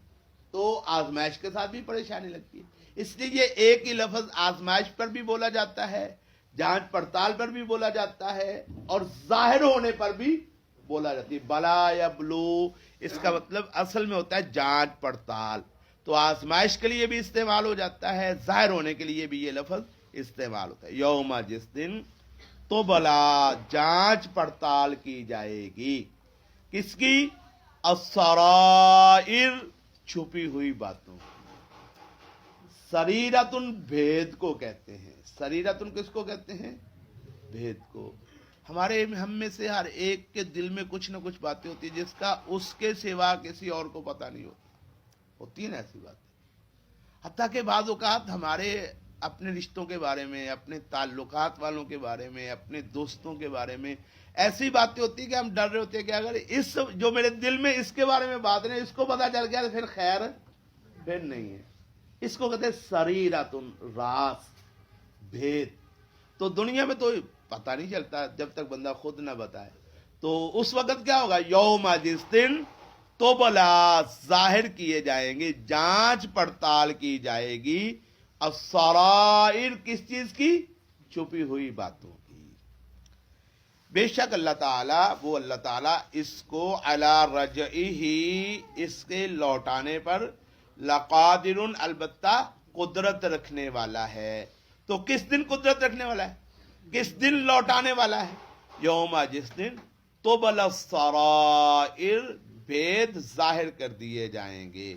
تو آزمائش کے ساتھ بھی پریشانی لگتی ہے. اس لیے یہ ایک ہی لفظ آزمائش پر بھی بولا جاتا ہے, جانچ پڑتال پر بھی بولا جاتا ہے, اور ظاہر ہونے پر بھی بولا جاتی ہے. بلا یبلو اس کا مطلب اصل میں ہوتا ہے جانچ پڑتال. تو آزمائش کے لیے بھی استعمال ہو جاتا ہے, ظاہر ہونے کے لیے بھی یہ لفظ استعمال ہوتا ہے. یوم جس دن تو بلا جانچ پڑتال کی جائے گی. کس کی؟ السرائر چھپی ہوئی باتوں. سریرتن بھید کو کہتے ہیں. سریرتن کس کو کہتے ہیں؟ بھید کو. ہم میں سے ہر ایک کے دل میں کچھ نہ کچھ باتیں ہوتی ہیں جس کا اس کے سوا کسی اور کو پتہ نہیں ہوتی ہے نا ایسی باتیں. حتیٰ کہ بعض اوقات ہمارے اپنے رشتوں کے بارے میں, اپنے تعلقات والوں کے بارے میں, اپنے دوستوں کے بارے میں ایسی باتیں ہوتی ہیں کہ ہم ڈر رہے ہوتے ہیں کہ اگر اس جو میرے دل میں اس کے بارے میں بات نہیں, اس کو پتہ چل گیا تو پھر خیر پھر نہیں ہے. اس کو کہتے ہیں سریرتن, راز, بھید. تو دنیا میں تو پتہ نہیں چلتا جب تک بندہ خود نہ بتائے. تو اس وقت کیا ہوگا؟ یوم جس دن تو بلا ظاہر کیے جائیں گے, جانچ پڑتال کی جائے گی. السرائر کس چیز کی؟ چھپی ہوئی باتوں کی. بے شک اللہ تعالیٰ اس کو علی رجعہ اس کے لوٹانے پر لقادر البتہ قدرت رکھنے والا ہے. تو کس دن قدرت رکھنے والا ہے؟ کس دن لوٹانے والا ہے؟ یوم جس دن تو بلا السرائر بھید ظاہر کر دیے جائیں گے,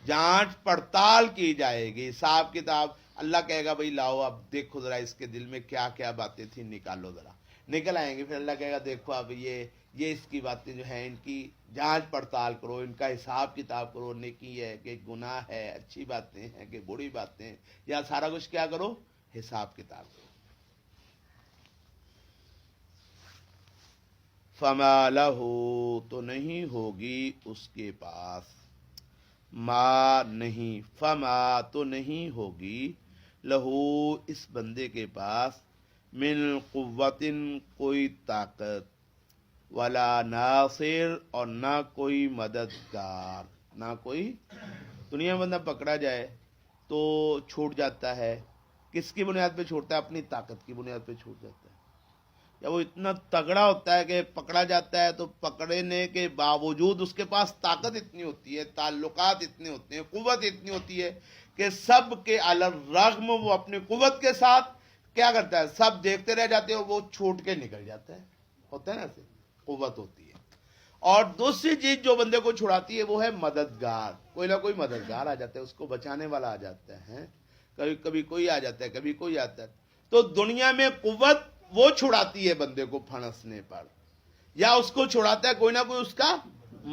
جانچ پڑتال کی جائے گی, حساب کتاب. اللہ کہے گا بھائی لاؤ اب دیکھو ذرا اس کے دل میں کیا کیا باتیں تھیں, نکالو ذرا. نکل آئیں گے. پھر اللہ کہے گا دیکھو اب یہ اس کی باتیں جو ہیں ان کی جانچ پڑتال کرو, ان کا حساب کتاب کرو, نیکی ہے کہ گناہ ہے, اچھی باتیں ہیں کہ بری باتیں ہیں, یا سارا کچھ کیا کرو, حساب کتاب کرو. فما لہو تو نہیں ہوگی اس کے پاس, ما نہیں, فما تو نہیں ہوگی, لہو اس بندے کے پاس, من قوتن کوئی طاقت, ولا ناصر اور نہ کوئی مددگار. نہ کوئی, دنیا میں بندہ پکڑا جائے تو چھوٹ جاتا ہے. کس کی بنیاد پہ چھوٹتا ہے؟ اپنی طاقت کی بنیاد پہ چھوٹ جاتا ہے. یا وہ اتنا تگڑا ہوتا ہے کہ پکڑا جاتا ہے تو پکڑنے کے باوجود اس کے پاس طاقت اتنی ہوتی ہے, تعلقات اتنے ہوتے ہیں, قوت اتنی ہوتی ہے کہ سب کے علی الرغم وہ اپنی قوت کے ساتھ کیا کرتا ہے, سب دیکھتے رہ جاتے ہیں اور وہ چھوٹ کے نکل جاتا ہے. ہوتا ہے نا ایسے, قوت ہوتی ہے. اور دوسری چیز جو بندے کو چھڑاتی ہے وہ ہے مددگار. کوئی نہ کوئی مددگار آ جاتا ہے, اس کو بچانے والا آ جاتا ہے. کبھی کوئی آ جاتا ہے, کبھی کوئی آتا ہے. تو دنیا میں قوت وہ چھڑاتی ہے بندے کو پھنسنے پر, یا اس کو چھڑاتا ہے کوئی نہ کوئی اس کا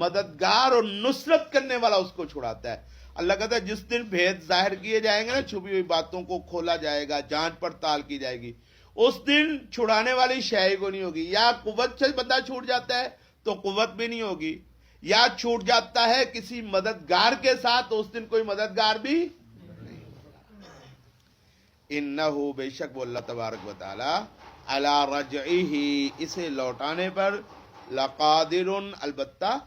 مددگار اور نصرت کرنے والا اس کو چھڑاتا ہے. اللہ کہتا ہے جس دن بھید ظاہر کیے جائیں گے نا, چھپی ہوئی باتوں کو کھولا جائے گا, جانچ پڑتال کی جائے گی, اس دن چھڑانے والی شے کو نہیں ہوگی. یا قوت سے بندہ چھوٹ جاتا ہے تو قوت بھی نہیں ہوگی, یا چھوٹ جاتا ہے کسی مددگار کے ساتھ تو اس دن کوئی مددگار بھی نہیں ہوگا. انہو بے شک وہ اللہ تبارک و تعالی علی رجعہ اسے لوٹانے پر لقادر البتہ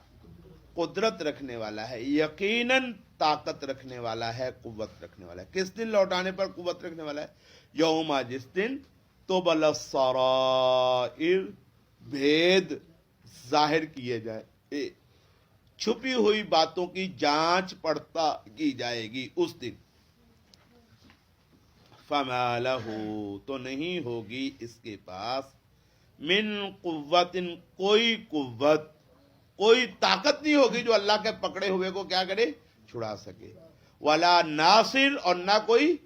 قدرت رکھنے والا ہے, یقیناً طاقت رکھنے والا ہے, قوت رکھنے والا ہے. کس دن لوٹانے پر قوت رکھنے والا ہے؟ یوم جس دن تو بل السرائر بھید ظاہر کیے جائے, چھپی ہوئی باتوں کی جانچ پڑتال کی جائے گی اس دن. فما لہو تو نہیں ہوگی اس کے پاس, من قوت کوئی قوت, کوئی طاقت نہیں ہوگی جو اللہ کے پکڑے ہوئے کو کیا کرے, چھڑا سکے. ولا ناصر اور نہ کوئی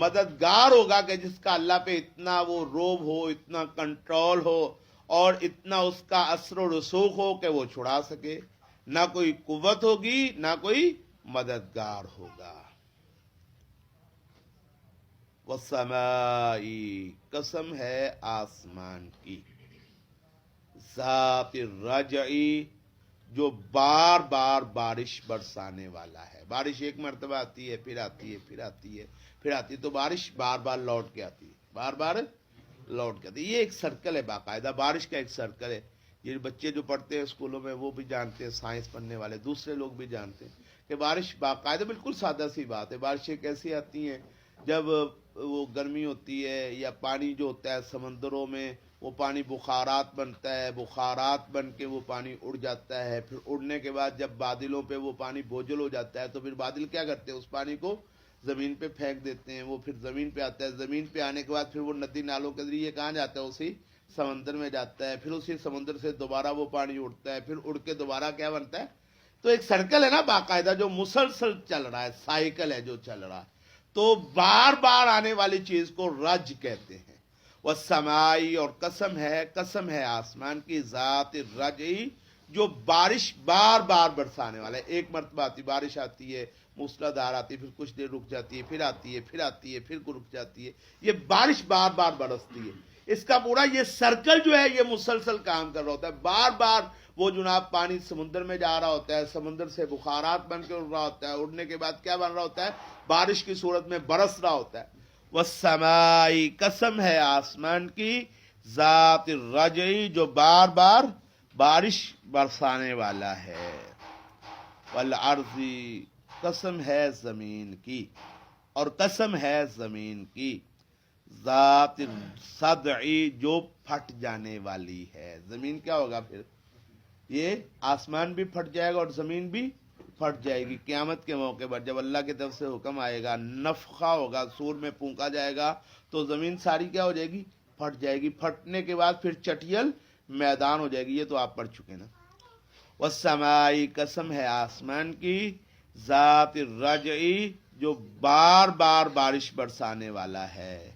مددگار ہوگا کہ جس کا اللہ پہ اتنا وہ روب ہو، اتنا کنٹرول ہو اور اتنا اس کا اثر و رسوخ ہو کہ وہ چھڑا سکے. نہ کوئی قوت ہوگی نہ کوئی مددگار ہوگا. والسمائی، قسم ہے آسمان کی، ذات الرجعی، جو بار بار بارش برسانے والا ہے. بارش ایک مرتبہ آتی ہے، پھر آتی ہے، پھر آتی ہے، پھر آتی ہے، تو بارش بار بار لوٹ کے آتی ہے، بار بار لوٹ کے آتی ہے. یہ ایک سرکل ہے، باقاعدہ بارش کا ایک سرکل ہے. یہ بچے جو پڑھتے ہیں اسکولوں میں وہ بھی جانتے ہیں، سائنس پڑھنے والے دوسرے لوگ بھی جانتے ہیں کہ بارش باقاعدہ، بالکل سادہ سی بات ہے. بارشیں کیسی آتی ہیں؟ جب وہ گرمی ہوتی ہے یا پانی جو ہوتا ہے سمندروں میں، وہ پانی بخارات بنتا ہے، بخارات بن کے وہ پانی اڑ جاتا ہے. پھر اڑنے کے بعد جب بادلوں پہ وہ پانی بوجھل ہو جاتا ہے تو پھر بادل کیا کرتے ہیں؟ اس پانی کو زمین پہ پھینک دیتے ہیں. وہ پھر زمین پہ آتا ہے، زمین پہ آنے کے بعد پھر وہ ندی نالوں کے ذریعے کہاں جاتا ہے؟ اسی سمندر میں جاتا ہے. پھر اسی سمندر سے دوبارہ وہ پانی اڑتا ہے، پھر اڑ کے دوبارہ کیا بنتا ہے؟ تو ایک سرکل ہے نا باقاعدہ، جو مسلسل چل رہا ہے، سائیکل ہے جو چل رہا ہے. تو بار بار آنے والی چیز کو رج کہتے ہیں. والسمائی، اور قسم ہے آسمان کی، ذات الرجعی، جو بارش بار بار برسانے والا ہے. ایک مرتبہ آتی بارش آتی ہے، موسلادھار آتی ہے، پھر کچھ دیر رک جاتی ہے، پھر آتی ہے، پھر آتی ہے، پھر رک جاتی ہے. یہ بارش بار بار برستی ہے. اس کا پورا یہ سرکل جو ہے یہ مسلسل کام کر رہا ہوتا ہے. بار بار وہ جناب پانی سمندر میں جا رہا ہوتا ہے، سمندر سے بخارات بن کے اڑ رہا ہوتا ہے، اڑنے کے بعد کیا بن رہا ہوتا ہے؟ بارش کی صورت میں برس رہا ہوتا ہے. والسمائی، قسم ہے آسمان کی، ذات الرجعی، جو بار بار بارش برسانے والا ہے. والارض، قسم ہے زمین کی، اور قسم ہے زمین کی، ذات الصدعی، جو پھٹ جانے والی ہے. زمین کیا ہوگا پھر؟ یہ آسمان بھی پھٹ جائے گا اور زمین بھی پھٹ جائے گی. قیامت کے موقع پر جب اللہ کی طرف سے حکم آئے گا، نفخہ ہوگا، سور میں پھونکا جائے گا، تو زمین ساری کیا ہو جائے گی؟ پھٹ جائے گی. پھٹنے کے بعد پھر چٹیل میدان ہو جائے گی. یہ تو آپ پڑھ چکے نا. والسمائی، قسم ہے آسمان کی، ذات الرجعی، جو بار بار بارش برسانے والا ہے.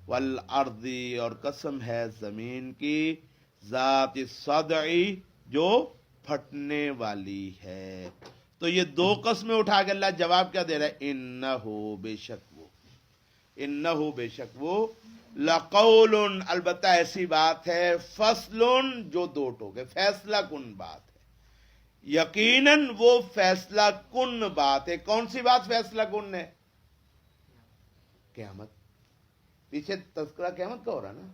والارض، اور قسم ہے زمین کی، ذات الصدعی، جو پھٹنے والی ہے. تو یہ دو قسمیں اٹھا کے اللہ جواب کیا دے رہا ہے؟ انہو، بے شک وہ، انہو، بے شک وہ، لقول، البتہ ایسی بات ہے، فصل، جو دو ٹوکے، فیصلہ کن بات ہے. یقیناً وہ فیصلہ کن بات ہے. کون سی بات فیصلہ کن ہے؟ قیامت. پیچھے تذکرہ قیامت کا ہو رہا نا،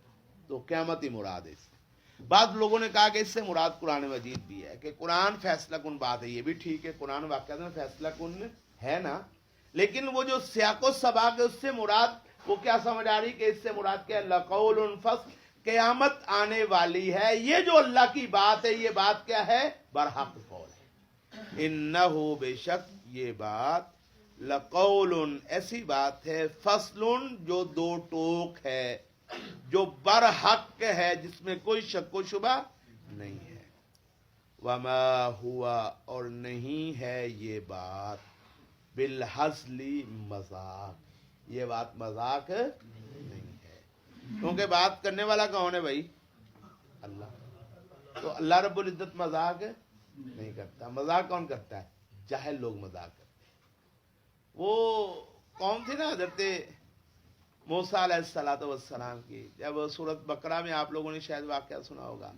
تو قیامت ہی مراد ہے. اس سے بعض لوگوں نے کہا کہ اس سے مراد قرآن مجید بھی ہے، کہ قرآن فیصلہ کن بات ہے. یہ بھی ٹھیک ہے، قرآن واقعات میں فیصلہ کن ہے نا، لیکن وہ جو سیاق و سباق ہے اس سے مراد وہ کیا سمجھ آ رہی کہ اس سے مراد کیا؟ لقول فصل، قیامت آنے والی ہے. یہ جو اللہ کی بات ہے، یہ بات کیا ہے؟ برحق قول ہے. انہو، بے شک یہ بات، لقول، ایسی بات ہے، فصل، جو دو ٹوک ہے، جو برحق ہے، جس میں کوئی شک و شبہ نہیں ہے. وما ہوا، اور نہیں ہے یہ بات، بالحزل، مذاق. یہ بات مذاق نہیں ہے، کیونکہ بات کرنے والا کون ہے بھائی؟ اللہ. تو اللہ رب العزت مذاق نہیں کرتا. مذاق کون کرتا ہے؟ جاہل لوگ مذاق کرتے ہیں. وہ قوم تھی نا حضرت موسیٰ علیہ السلام کی، جب سورۃ بقرہ میں آپ لوگوں نے شاید واقعہ سنا ہوگا،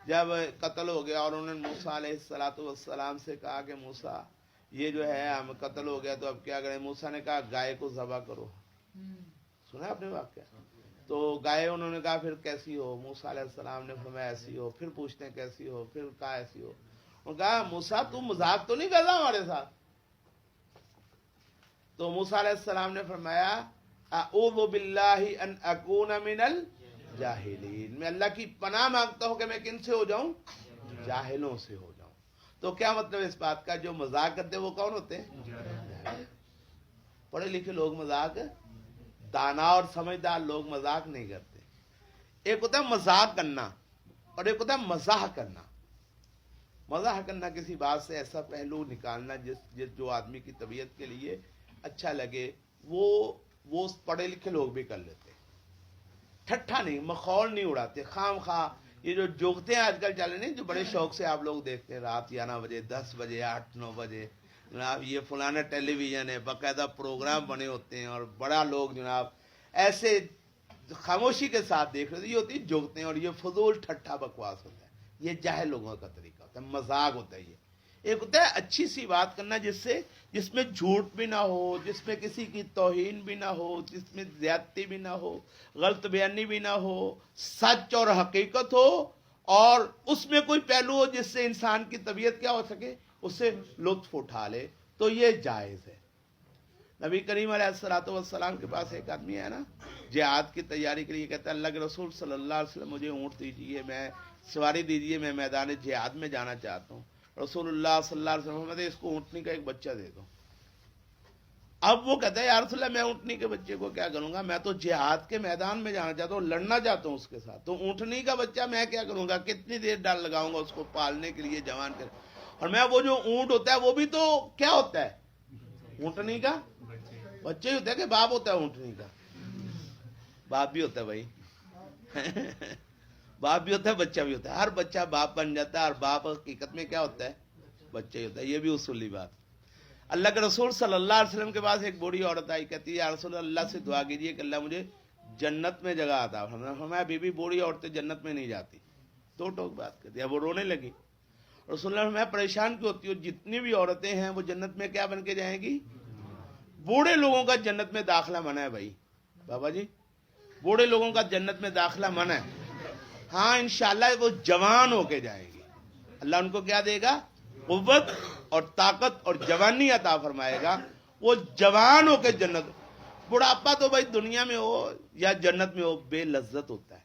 جب قتل ہو گیا اور انہوں نے موسیٰ علیہ السلام سے کہا کہ موسیٰ یہ جو ہے ہم قتل ہو گیا تو اب کیا کریں؟ موسیٰ نے کہا گائے کو ذبح کرو. سنا آپ نے واقعہ؟ تو گائے انہوں نے کہا پھر کیسی ہو؟ موسیٰ علیہ السلام نے فرمایا ایسی ہو. پھر پوچھتے ہیں کیسی ہو؟ پھر کہا ایسی ہو. انہوں نے کہا موسیٰ تم مذاق تو نہیں کر رہا ہمارے ساتھ؟ تو موسیٰ علیہ السلام نے فرمایا اعوذ باللہ ان اکون من الجاہلین، میں اللہ کی پناہ مانگتا ہوں کہ میں کن سے ہو جاؤں؟ جاہلوں سے ہو جاؤں. تو کیا مطلب اس بات کا؟ جو مذاق کرتے وہ کون ہوتے ہیں؟ پڑھے لکھے لوگ مذاق، دانا اور سمجھدار لوگ مذاق نہیں کرتے. ایک ہوتا ہے مذاق کرنا اور ایک ہوتا ہے مزاح کرنا. مزاح کرنا کسی بات سے ایسا پہلو نکالنا جو آدمی کی طبیعت کے لیے اچھا لگے، وہ وہ پڑھے لکھے لوگ بھی کر لیتے. ٹھٹھا نہیں, مخول نہیں اڑاتے خام خواہ. یہ جو جوگتے ہیں آج کل چل رہے ہیں, جو بڑے شوق سے آپ لوگ دیکھتے ہیں رات 11 بجے 10 بجے 8-9 بجے, جناب یہ فلانا ٹیلی ویژن ہے, باقاعدہ پروگرام بنے ہوتے ہیں اور بڑا لوگ جناب ایسے خاموشی کے ساتھ دیکھ رہے ہیں. یہ ہوتی ہے جوگتے ہیں, اور یہ فضول ٹھٹھا بکواس ہوتا ہے. یہ جاہل لوگوں کا طریقہ ہوتا ہے, مذاق ہوتا ہے. یہ ایک ہوتا ہے اچھی سی بات کرنا جس میں جھوٹ بھی نہ ہو, جس میں کسی کی توہین بھی نہ ہو, جس میں زیادتی بھی نہ ہو, غلط بیانی بھی نہ ہو, سچ اور حقیقت ہو, اور اس میں کوئی پہلو ہو جس سے انسان کی طبیعت کیا ہو سکے, اس سے لطف اٹھا لے, تو یہ جائز ہے. نبی کریم علیہ الصلوۃ والسلام کے پاس ایک آدمی ہے نا, جہاد کی تیاری کے لیے, کہتا ہے اللہ کے رسول صلی اللہ علیہ وسلم مجھے اونٹ دیجیے, میں سواری دیجیے, میں میدان جہاد میں جانا چاہتا ہوں. رسول اللہ صلی اللہ علیہ وسلم نے اس کو اونٹنی کا ایک بچہ دے دو. اب وہ کہتا ہے یا رسول اللہ میں اونٹنی کے بچے کو کیا کروں گا, میں تو جہاد کے میدان میں جانا چاہتا ہوں, لڑنا چاہتا ہوں اس کے ساتھ, تو اونٹنی کا بچہ میں کیا کروں گا, کتنی دیر ڈال لگاؤں گا اس کو پالنے کے لیے, جوان کر. اور میں وہ جو اونٹ ہوتا ہے وہ بھی تو کیا ہوتا ہے, اونٹنی کا بچہ ہی ہوتا ہے کہ باپ ہوتا ہے اونٹنی کا, باپ بھی ہوتا ہے بھائی, باپ بھی ہوتا ہے بچہ بھی ہوتا ہے. ہر بچہ باپ بن جاتا ہے, اور باپ حقیقت میں کیا ہوتا ہے, بچہ ہی ہوتا ہے. یہ بھی اصولی بات. اللہ کے رسول صلی اللہ علیہ وسلم کے پاس ایک بوڑھی عورت آئی, کہتی ہے یا رسول اللہ سے دعا کیجیے کہ اللہ مجھے جنت میں جگہ عطا فرمائے. ہمیں ابھی بھی بوڑھی عورتیں جنت میں نہیں جاتی, دو ٹوک بات کرتی ہے. وہ رونے لگی. رسول اللہ میں پریشان کیوں ہوتی ہوں, جتنی بھی عورتیں ہیں وہ جنت میں کیا بن کے جائیں گی, بوڑھے لوگوں کا جنت میں داخلہ منع ہے بھائی, بابا جی بوڑھے لوگوں کا جنت میں داخلہ منع ہے. ہاں انشاءاللہ وہ جوان ہو کے جائیں گے, اللہ ان کو کیا دے گا, قوت اور طاقت اور جوانی عطا فرمائے گا, وہ جوان ہو کے جنت. بڑھاپا تو بھائی دنیا میں ہو یا جنت میں ہو بے لذت ہوتا ہے,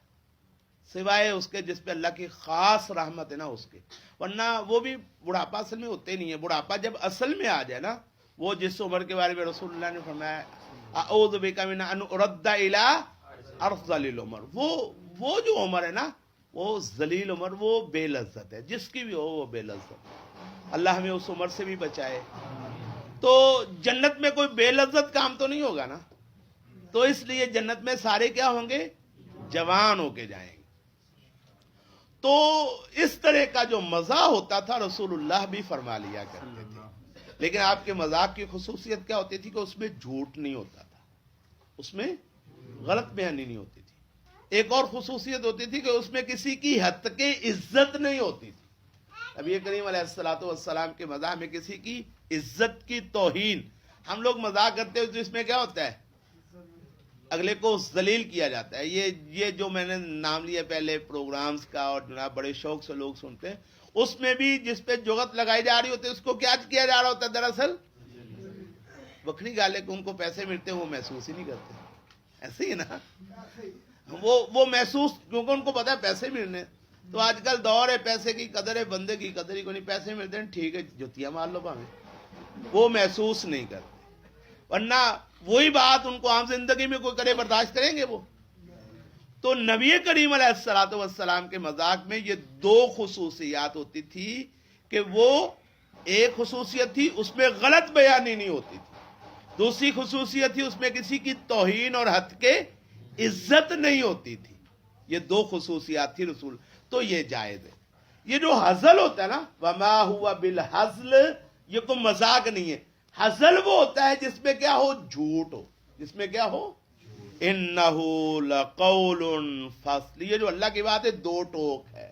سوائے اس کے جس پہ اللہ کی خاص رحمت ہے نا اس کے, ورنہ وہ بھی بڑھاپا اصل میں ہوتے نہیں ہے. بڑھاپا جب اصل میں آ جائے نا, وہ جس عمر کے بارے میں رسول اللہ نے فرمایا اعوذ بک من ان ارد الی ارذل العمر, وہ جو عمر ہے نا وہ ذلیل عمر, وہ بے لذت ہے, جس کی بھی ہو وہ بے لذت. اللہ ہمیں اس عمر سے بھی بچائے. تو جنت میں کوئی بے لذت کام تو نہیں ہوگا نا, تو اس لیے جنت میں سارے کیا ہوں گے, جوان ہو کے جائیں گے. تو اس طرح کا جو مزہ ہوتا تھا رسول اللہ بھی فرما لیا کرتے تھے. لیکن آپ کے مذاق کی خصوصیت کیا ہوتی تھی کہ اس میں جھوٹ نہیں ہوتا تھا, اس میں غلط بیانی نہیں ہوتی تھی. ایک اور خصوصیت ہوتی تھی کہ اس میں کسی کی حد کے عزت نہیں ہوتی تھی. نبی کریم علیہ الصلوۃ والسلام کے مزاح میں کسی کی عزت کی توہین, ہم لوگ مزاح کرتے ہیں تو اس میں کیا ہوتا ہے, اگلے کو ذلیل کیا جاتا ہے. یہ جو میں نے نام لیا پہلے پروگرامز کا, اور جناب بڑے شوق سے لوگ سنتے ہیں, اس میں بھی جس پہ جگت لگائی جا رہی ہوتی ہے اس کو کیا کیا جا رہا ہوتا ہے, دراصل بکری گالے کو ان کو پیسے ملتے ہیں وہ محسوس ہی نہیں کرتے. ایسے ہی نا, وہ محسوس, کیونکہ ان کو پتا ہے پیسے ملنے. تو آج کل دور ہے پیسے کی قدر ہے, بندے کی قدر ہی کو نہیں. پیسے ملتے ہیں ٹھیک ہے, جوتیاں مار لو پاویں, وہ محسوس نہیں کرتے. ورنہ وہی بات ان کو عام زندگی میں کوئی کرے برداشت کریں گے وہ. تو نبی کریم علیہ الصلوۃ والسلام کے مذاق میں یہ دو خصوصیات ہوتی تھی کہ وہ ایک خصوصیت تھی اس میں غلط بیانی نہیں ہوتی تھی, دوسری خصوصیت تھی اس میں کسی کی توہین اور حد کے عزت نہیں ہوتی تھی. یہ دو خصوصیات تھی رسول. تو یہ جائز ہے. یہ جو ہزل ہوتا ہے نا, وما ہوا بالہزل, یہ کوئی مذاق نہیں ہے. ہزل وہ ہوتا ہے جس میں کیا ہو, جھوٹ ہو, جس میں کیا ہو, انہ لقول فصل. یہ جو اللہ کی بات ہے دو ٹوک ہے.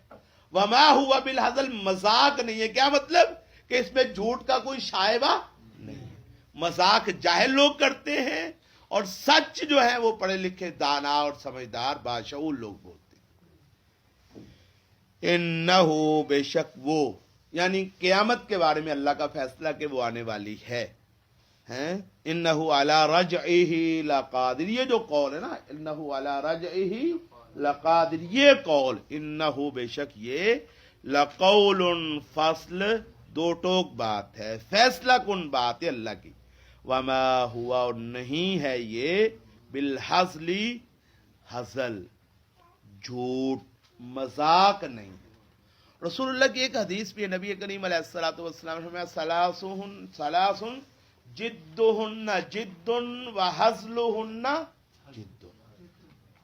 وما ہوا بالہزل مذاق نہیں ہے. کیا مطلب کہ اس میں جھوٹ کا کوئی شائبہ نہیں ہے. مذاق جاہل لوگ کرتے ہیں, اور سچ جو ہے وہ پڑھے لکھے دانا اور سمجھدار باشعور لوگ بولتے ہیں. انہو بے شک وہ, یعنی قیامت کے بارے میں اللہ کا فیصلہ کہ وہ آنے والی ہے. انہو علی رجعہ لقادر, یہ جو قول ہے نا, انہو علی رجعہ لقادر, یہ قول, انہو بے شک یہ, لقول فصل, دو ٹوک بات ہے, فیصلہ کن بات ہے اللہ کی. وما ہوا, اور نہیں ہے یہ, بالحزلی, ہزل, جھوٹ, مذاق نہیں. رسول اللہ کی ایک حدیث بھی ہے, نبی کریم علیہ الصلوۃ والسلام نے فرمایا ثلاث جدہن جدن وحزلہن جدن،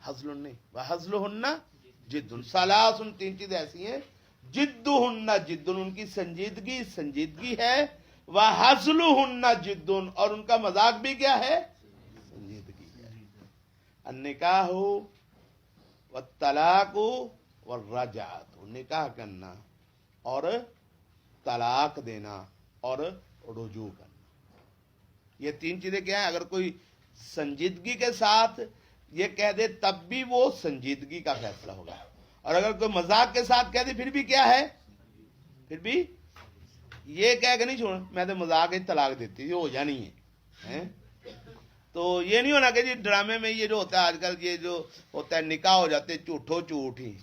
حزل نہیں وحزلہن جدن، ثلاثن تین چیزیں ایسی ہیں، جدہن جدن ان کی سنجیدگی ہے، وحزلہن جدن اور ان کا مذاق بھی کیا ہے، سنجیدگی ہے۔ النکاح والطلاق والرجعۃ، نکاح کرنا اور طلاق دینا اور رجوع کرنا، یہ تین چیزیں کیا ہیں؟ اگر کوئی سنجیدگی کے ساتھ یہ کہہ دے تب بھی وہ سنجیدگی کا فیصلہ ہوگا، اور اگر کوئی مذاق کے ساتھ کہہ دے پھر بھی کیا ہے، پھر بھی یہ کہہ کہ نہیں چھوڑ میں تو مذاق ہی طلاق دیتی تھی، ہو جانی ہے۔ تو یہ نہیں ہونا کہ جی ڈرامے میں یہ جو ہوتا ہے آج کل، یہ جو ہوتا ہے نکاح ہو جاتے جھوٹو جھوٹ ہی،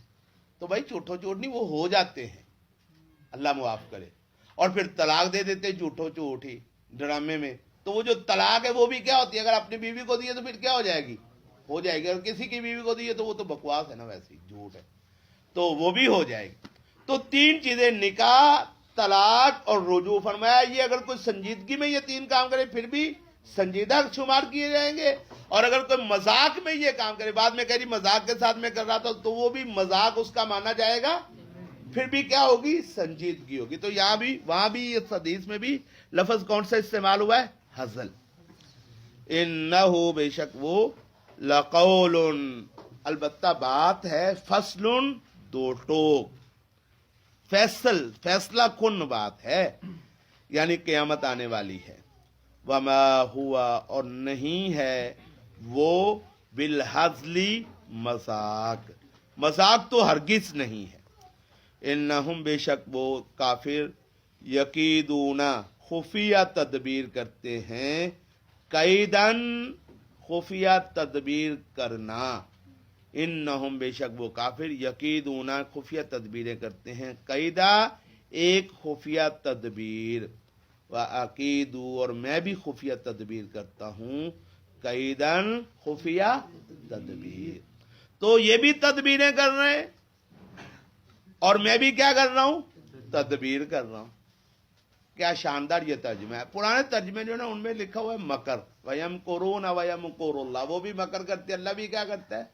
تو بھائی جھوٹو جھوٹ نہیں، وہ ہو جاتے ہیں، اللہ معاف کرے، اور پھر طلاق دے دیتے جھوٹو جھوٹ ہی ڈرامے میں، تو وہ جو طلاق ہے وہ بھی کیا ہوتی ہے، اگر اپنی بیوی کو دی ہے تو پھر کیا ہو جائے گی، ہو جائے گی، اور کسی کی بیوی کو دی ہے تو وہ تو بکواس ہے نا، ویسے ہی جھوٹ ہے، تو وہ بھی ہو جائے گی۔ تو تین چیزیں، نکاح، طلاق اور رجوع، فرمایا یہ اگر کوئی سنجیدگی میں یہ تین کام کرے پھر بھی سنجیدہ شمار کیے جائیں گے، اور اگر کوئی مذاق میں یہ کام کرے، بعد میں کہہ رہی مذاق کے ساتھ میں کر رہا تھا، تو وہ بھی مذاق اس کا مانا جائے گا، پھر بھی کیا ہوگی، سنجیدگی ہوگی۔ تو یہاں بھی وہاں بھی اس حدیث میں بھی لفظ کون سا استعمال ہوا ہے، حزل۔ انہو بے شک وہ، لقول البتہ بات ہے، فصل دو ٹوک، فیصلہ کن بات ہے، یعنی قیامت آنے والی ہے۔ وما ہوا اور نہیں ہے وہ، بالحزلی مذاق تو ہرگز نہیں ہے۔ انہم بے شک وہ کافر، یکیدون خفیہ تدبیر کرتے ہیں، کیدن خفیہ تدبیر کرنا، انہم بے شک وہ کافر، یکیدون خفیہ تدبیریں کرتے ہیں، قیدا ایک خفیہ تدبیر، وعقیدو اور میں بھی خفیہ تدبیر کرتا ہوں، قیدن خفیہ تدبیر، تو یہ بھی تدبیریں کر رہے ہیں اور میں بھی کیا کر رہا ہوں، تدبیر کر رہا ہوں۔ کیا شاندار یہ ترجمہ ہے۔ پرانے ترجمے جو ہے نا ان میں لکھا ہوا ہے مکر، وَيَمْكُرُونَ وَيَمْكُرُ اللَّهُ، وہ بھی مکر کرتے ہیں، اللہ بھی کیا کرتا ہے،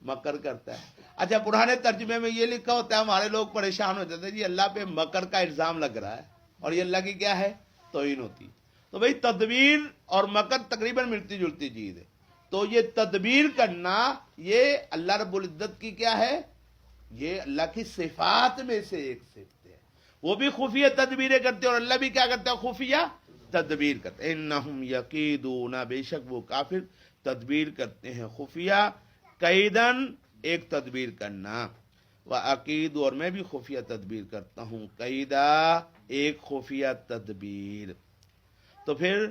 مکر کرتا ہے۔ اچھا پرانے ترجمے میں یہ لکھا ہوتا ہے، ہمارے لوگ پریشان ہو جاتے ہیں، جی اللہ پہ مکر کا الزام لگ رہا ہے اور یہ اللہ کی کیا ہے، توہین ہوتی۔ تو بھئی تدبیر اور مکر تقریباً ملتی جلتی چیز ہے، تو یہ تدبیر کرنا یہ اللہ رب العزت کی کیا ہے، یہ اللہ کی صفات میں سے ایک صفت ہے، وہ بھی خفیہ تدبیریں کرتے ہیں اور اللہ بھی کیا کرتا ہے، خفیہ تدبیر کرتے ہیں۔ انہم یقیدون بے شک وہ کافر تدبیر کرتے ہیں، خفیہ، قیدن ایک تدبیر کرنا، وعقید اور میں بھی خفیہ تدبیر کرتا ہوں، قیدا ایک خفیہ تدبیر۔ تو پھر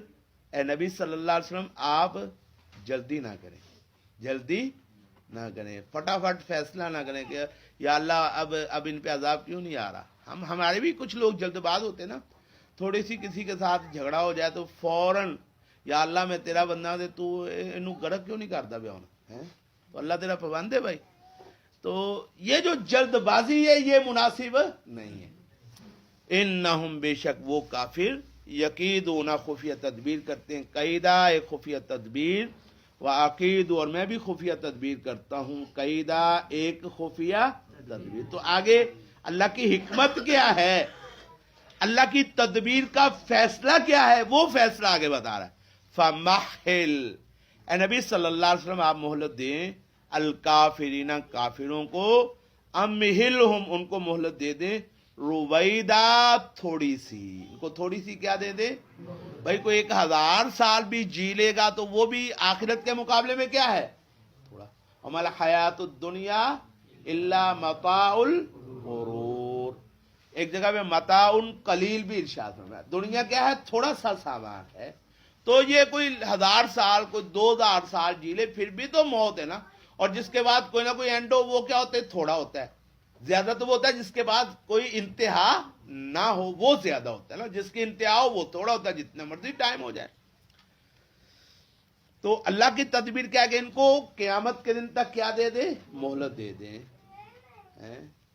اے نبی صلی اللہ علیہ وسلم آپ جلدی نہ کریں، جلدی نہ کریں، فٹافٹ فیصلہ نہ کریں کہ یا اللہ اب ان پہ عذاب کیوں نہیں آ رہا۔ ہمارے بھی کچھ لوگ جلد باز ہوتے نا، تھوڑی سی کسی کے ساتھ جھگڑا ہو جائے تو فوراً یا اللہ میں تیرا بندہ دے، تو انہوں گرک کیوں نہیں کرتا پیا ہونا، تو اللہ تیرا پابند ہے بھائی۔ تو یہ جو جلد بازی ہے یہ مناسب نہیں ہے۔ انہم بے شک وہ کافر، یقیدون خفیہ تدبیر کرتے ہیں، قیدا ایک خفیہ تدبیر، وعقید اور میں بھی خفیہ تدبیر کرتا ہوں، قیدا ایک خفیہ تدبیر۔ تو آگے اللہ کی حکمت کیا ہے، اللہ کی تدبیر کا فیصلہ کیا ہے، وہ فیصلہ آگے بتا رہا ہے۔ فمحل، اے نبی صلی اللہ علیہ وسلم آپ مہلت دیں، الکافرین کافروں کو، امہلہم ان کو مہلت دے دیں، رویدا تھوڑی سی، ان کو تھوڑی سی کیا دے دے بھائی، کوئی 1000 سال بھی جی لے گا تو وہ بھی آخرت کے مقابلے میں کیا ہے، تھوڑا۔ وما الحیات الدنیا الا متاع الغرور، ایک جگہ میں متاع قلیل بھی ارشاد فرمایا، دنیا کیا ہے، تھوڑا سا سامان ہے، تو یہ کوئی 1000 سال کوئی 2000 سال جی لے پھر بھی تو موت ہے نا، اور جس کے بعد کوئی نہ کوئی اینڈ ہو وہ کیا ہوتا ہے، تھوڑا ہوتا ہے، زیادہ تو وہ ہوتا ہے جس کے بعد کوئی انتہا نہ ہو وہ زیادہ ہوتا ہے نا، جس کی انتہا ہو وہ تھوڑا ہوتا ہے، جتنا مرضی ٹائم ہو جائے۔ تو اللہ کی تدبیر کیا ہے کہ ان کو قیامت کے دن تک کیا دے دے، مہلت دے دیں۔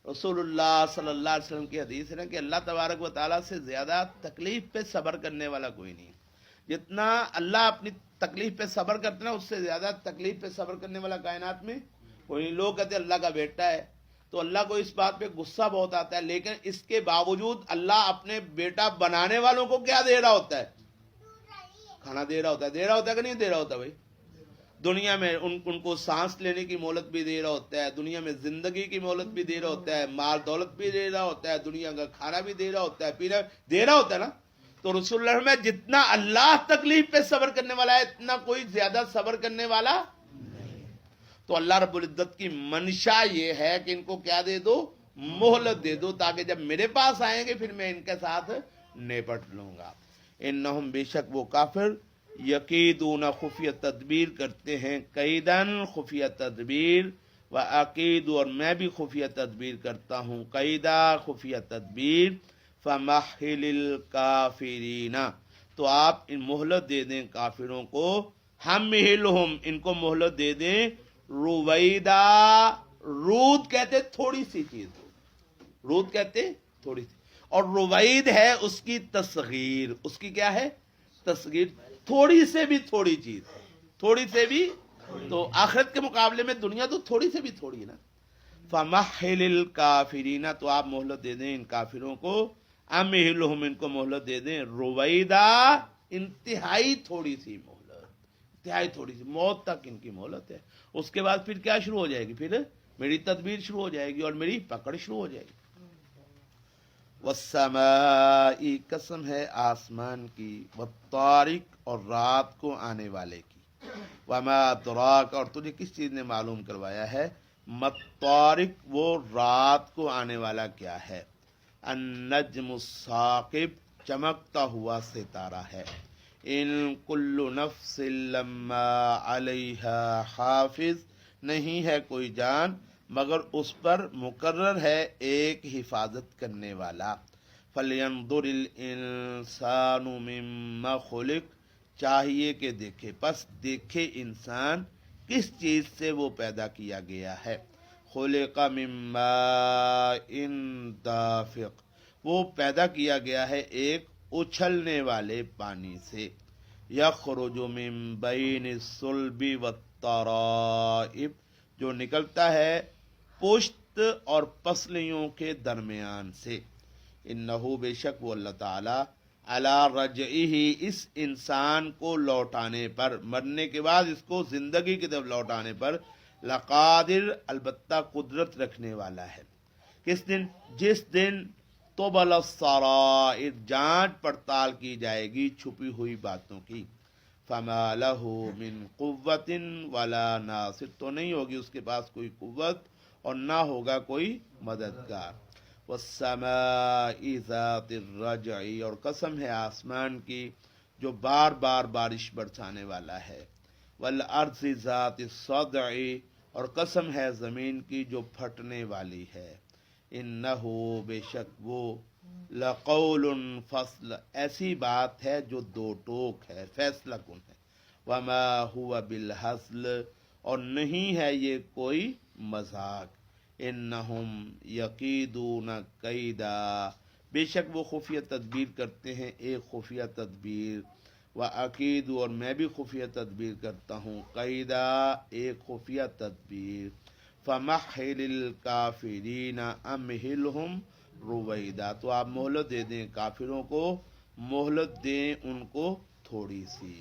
رسول اللہ صلی اللہ علیہ وسلم کی حدیث ہے کہ اللہ تبارک و تعالیٰ سے زیادہ تکلیف پہ صبر کرنے والا کوئی نہیں ہے۔ جتنا اللہ اپنی تکلیف پہ صبر کرتے نا اس سے زیادہ تکلیف پہ صبر کرنے والا کائنات میں کوئی نہیں. لوگ کہتے ہیں اللہ کا بیٹا ہے تو اللہ کو اس بات پہ غصہ بہت آتا ہے, لیکن اس کے باوجود اللہ اپنے بیٹا بنانے والوں کو کیا دے رہا ہوتا ہے؟ کھانا دے رہا ہوتا ہے. دے رہا ہوتا ہے کہ نہیں دے رہا ہوتا بھائی؟ دنیا میں ان کو سانس لینے کی مہلت بھی دے رہا ہوتا ہے, دنیا میں زندگی کی مہلت بھی دے رہا ہوتا ہے, مال دولت بھی دے رہا ہوتا ہے, دنیا کا کھانا بھی دے رہا ہوتا ہے, پینا دے رہا ہوتا ہے نا. تو رسول اللہ میں جتنا اللہ تکلیف پہ صبر کرنے والا ہے اتنا کوئی زیادہ صبر کرنے والا. تو اللہ رب العزت کی منشا یہ ہے کہ ان کو کیا دے دو؟ مہلت دے دو, تاکہ جب میرے پاس آئیں گے پھر میں ان کے ساتھ نپٹ لوں گا. انہم بے شک وہ کافر یقیدون خفیہ تدبیر کرتے ہیں, قیدن خفیہ تدبیر, و عقید اور میں بھی خفیہ تدبیر کرتا ہوں, قیدہ خفیہ تدبیر, فمحل الکافرین تو آپ ان مہلت دے دیں کافروں کو, ہم مہلہم ان کو مہلت دے دیں, رویدہ رود کہتے تھوڑی سی چیز, رود کہتے تھوڑی سی, اور روید ہے اس کی تصغیر, اس کی کیا ہے؟ تصغیر, تھوڑی سے بھی تھوڑی چیز, تھوڑی سے بھی. تو آخرت کے مقابلے میں دنیا تو تھوڑی سے بھی تھوڑی ہے نا. فمحل الکافرین تو آپ مہلت دے دیں ان کافروں کو, امہلہم ان کو مہلت دے دیں, رویدہ انتہائی تھوڑی سی مہلت, انتہائی تھوڑی سی, موت تک ان کی مہلت ہے. اس کے بعد پھر کیا شروع ہو جائے گی؟ پھر میری تدبیر شروع ہو جائے گی اور میری پکڑ شروع ہو جائے گی. والسماء قسم ہے آسمان کی, والطارق اور رات کو آنے والے کی, وما ادراک اور تجھے کس چیز نے معلوم کروایا ہے, مطارق وہ رات کو آنے والا کیا ہے, النجم الثاقب چمکتا ہوا ستارہ ہے, ان کل نفس لما علیہا حافظ نہیں ہے کوئی جان مگر اس پر مقرر ہے ایک حفاظت کرنے والا. فَلْيَنْظُرِ الْإِنسَانُ مِمَّا خُلِقَ چاہیے کہ دیکھے, پس دیکھے انسان کس چیز سے وہ پیدا کیا گیا ہے. خُلِقَ مِن مَّاءٍ دَافِقٍ وہ پیدا کیا گیا ہے ایک اچھلنے والے پانی سے. یخرج من بین الصلب والترائب جو نکلتا ہے پشت اور پسلیوں کے درمیان سے. انہو بے شک وہ اللہ تعالی علی رجعہ اس انسان کو لوٹانے پر, مرنے کے بعد اس کو زندگی کی طرف لوٹانے پر, لقادر البتہ قدرت رکھنے والا ہے. کس دن؟ جس دن تبل السرائر جانچ پڑتال کی جائے گی چھپی ہوئی باتوں کی. فما لہ من قوت ولا ناصر تو نہیں ہوگی اس کے پاس کوئی قوت اور نہ ہوگا کوئی مددگار. والسماء ذات الرجع اور قسم ہے آسمان کی جو بار بار بارش برسانے والا ہے. والارض ذات الصدع اور قسم ہے زمین کی جو پھٹنے والی ہے. انہو بے شک وہ لقول فصل ایسی بات ہے جو دو ٹوک ہے, فیصلہ کن ہے. وما ہوا بالحزل اور نہیں ہے یہ کوئی مذاق. انہم یقیدون کیدا بے شک وہ خفیہ تدبیر کرتے ہیں ایک خفیہ تدبیر. وعقید اور میں بھی خفیہ تدبیر کرتا ہوں, قیدا ایک خفیہ تدبیر. فمحل الکافرین امہلہم رویدا تو آپ مہلت دے دیں کافروں کو, مہلت دیں ان کو تھوڑی سی.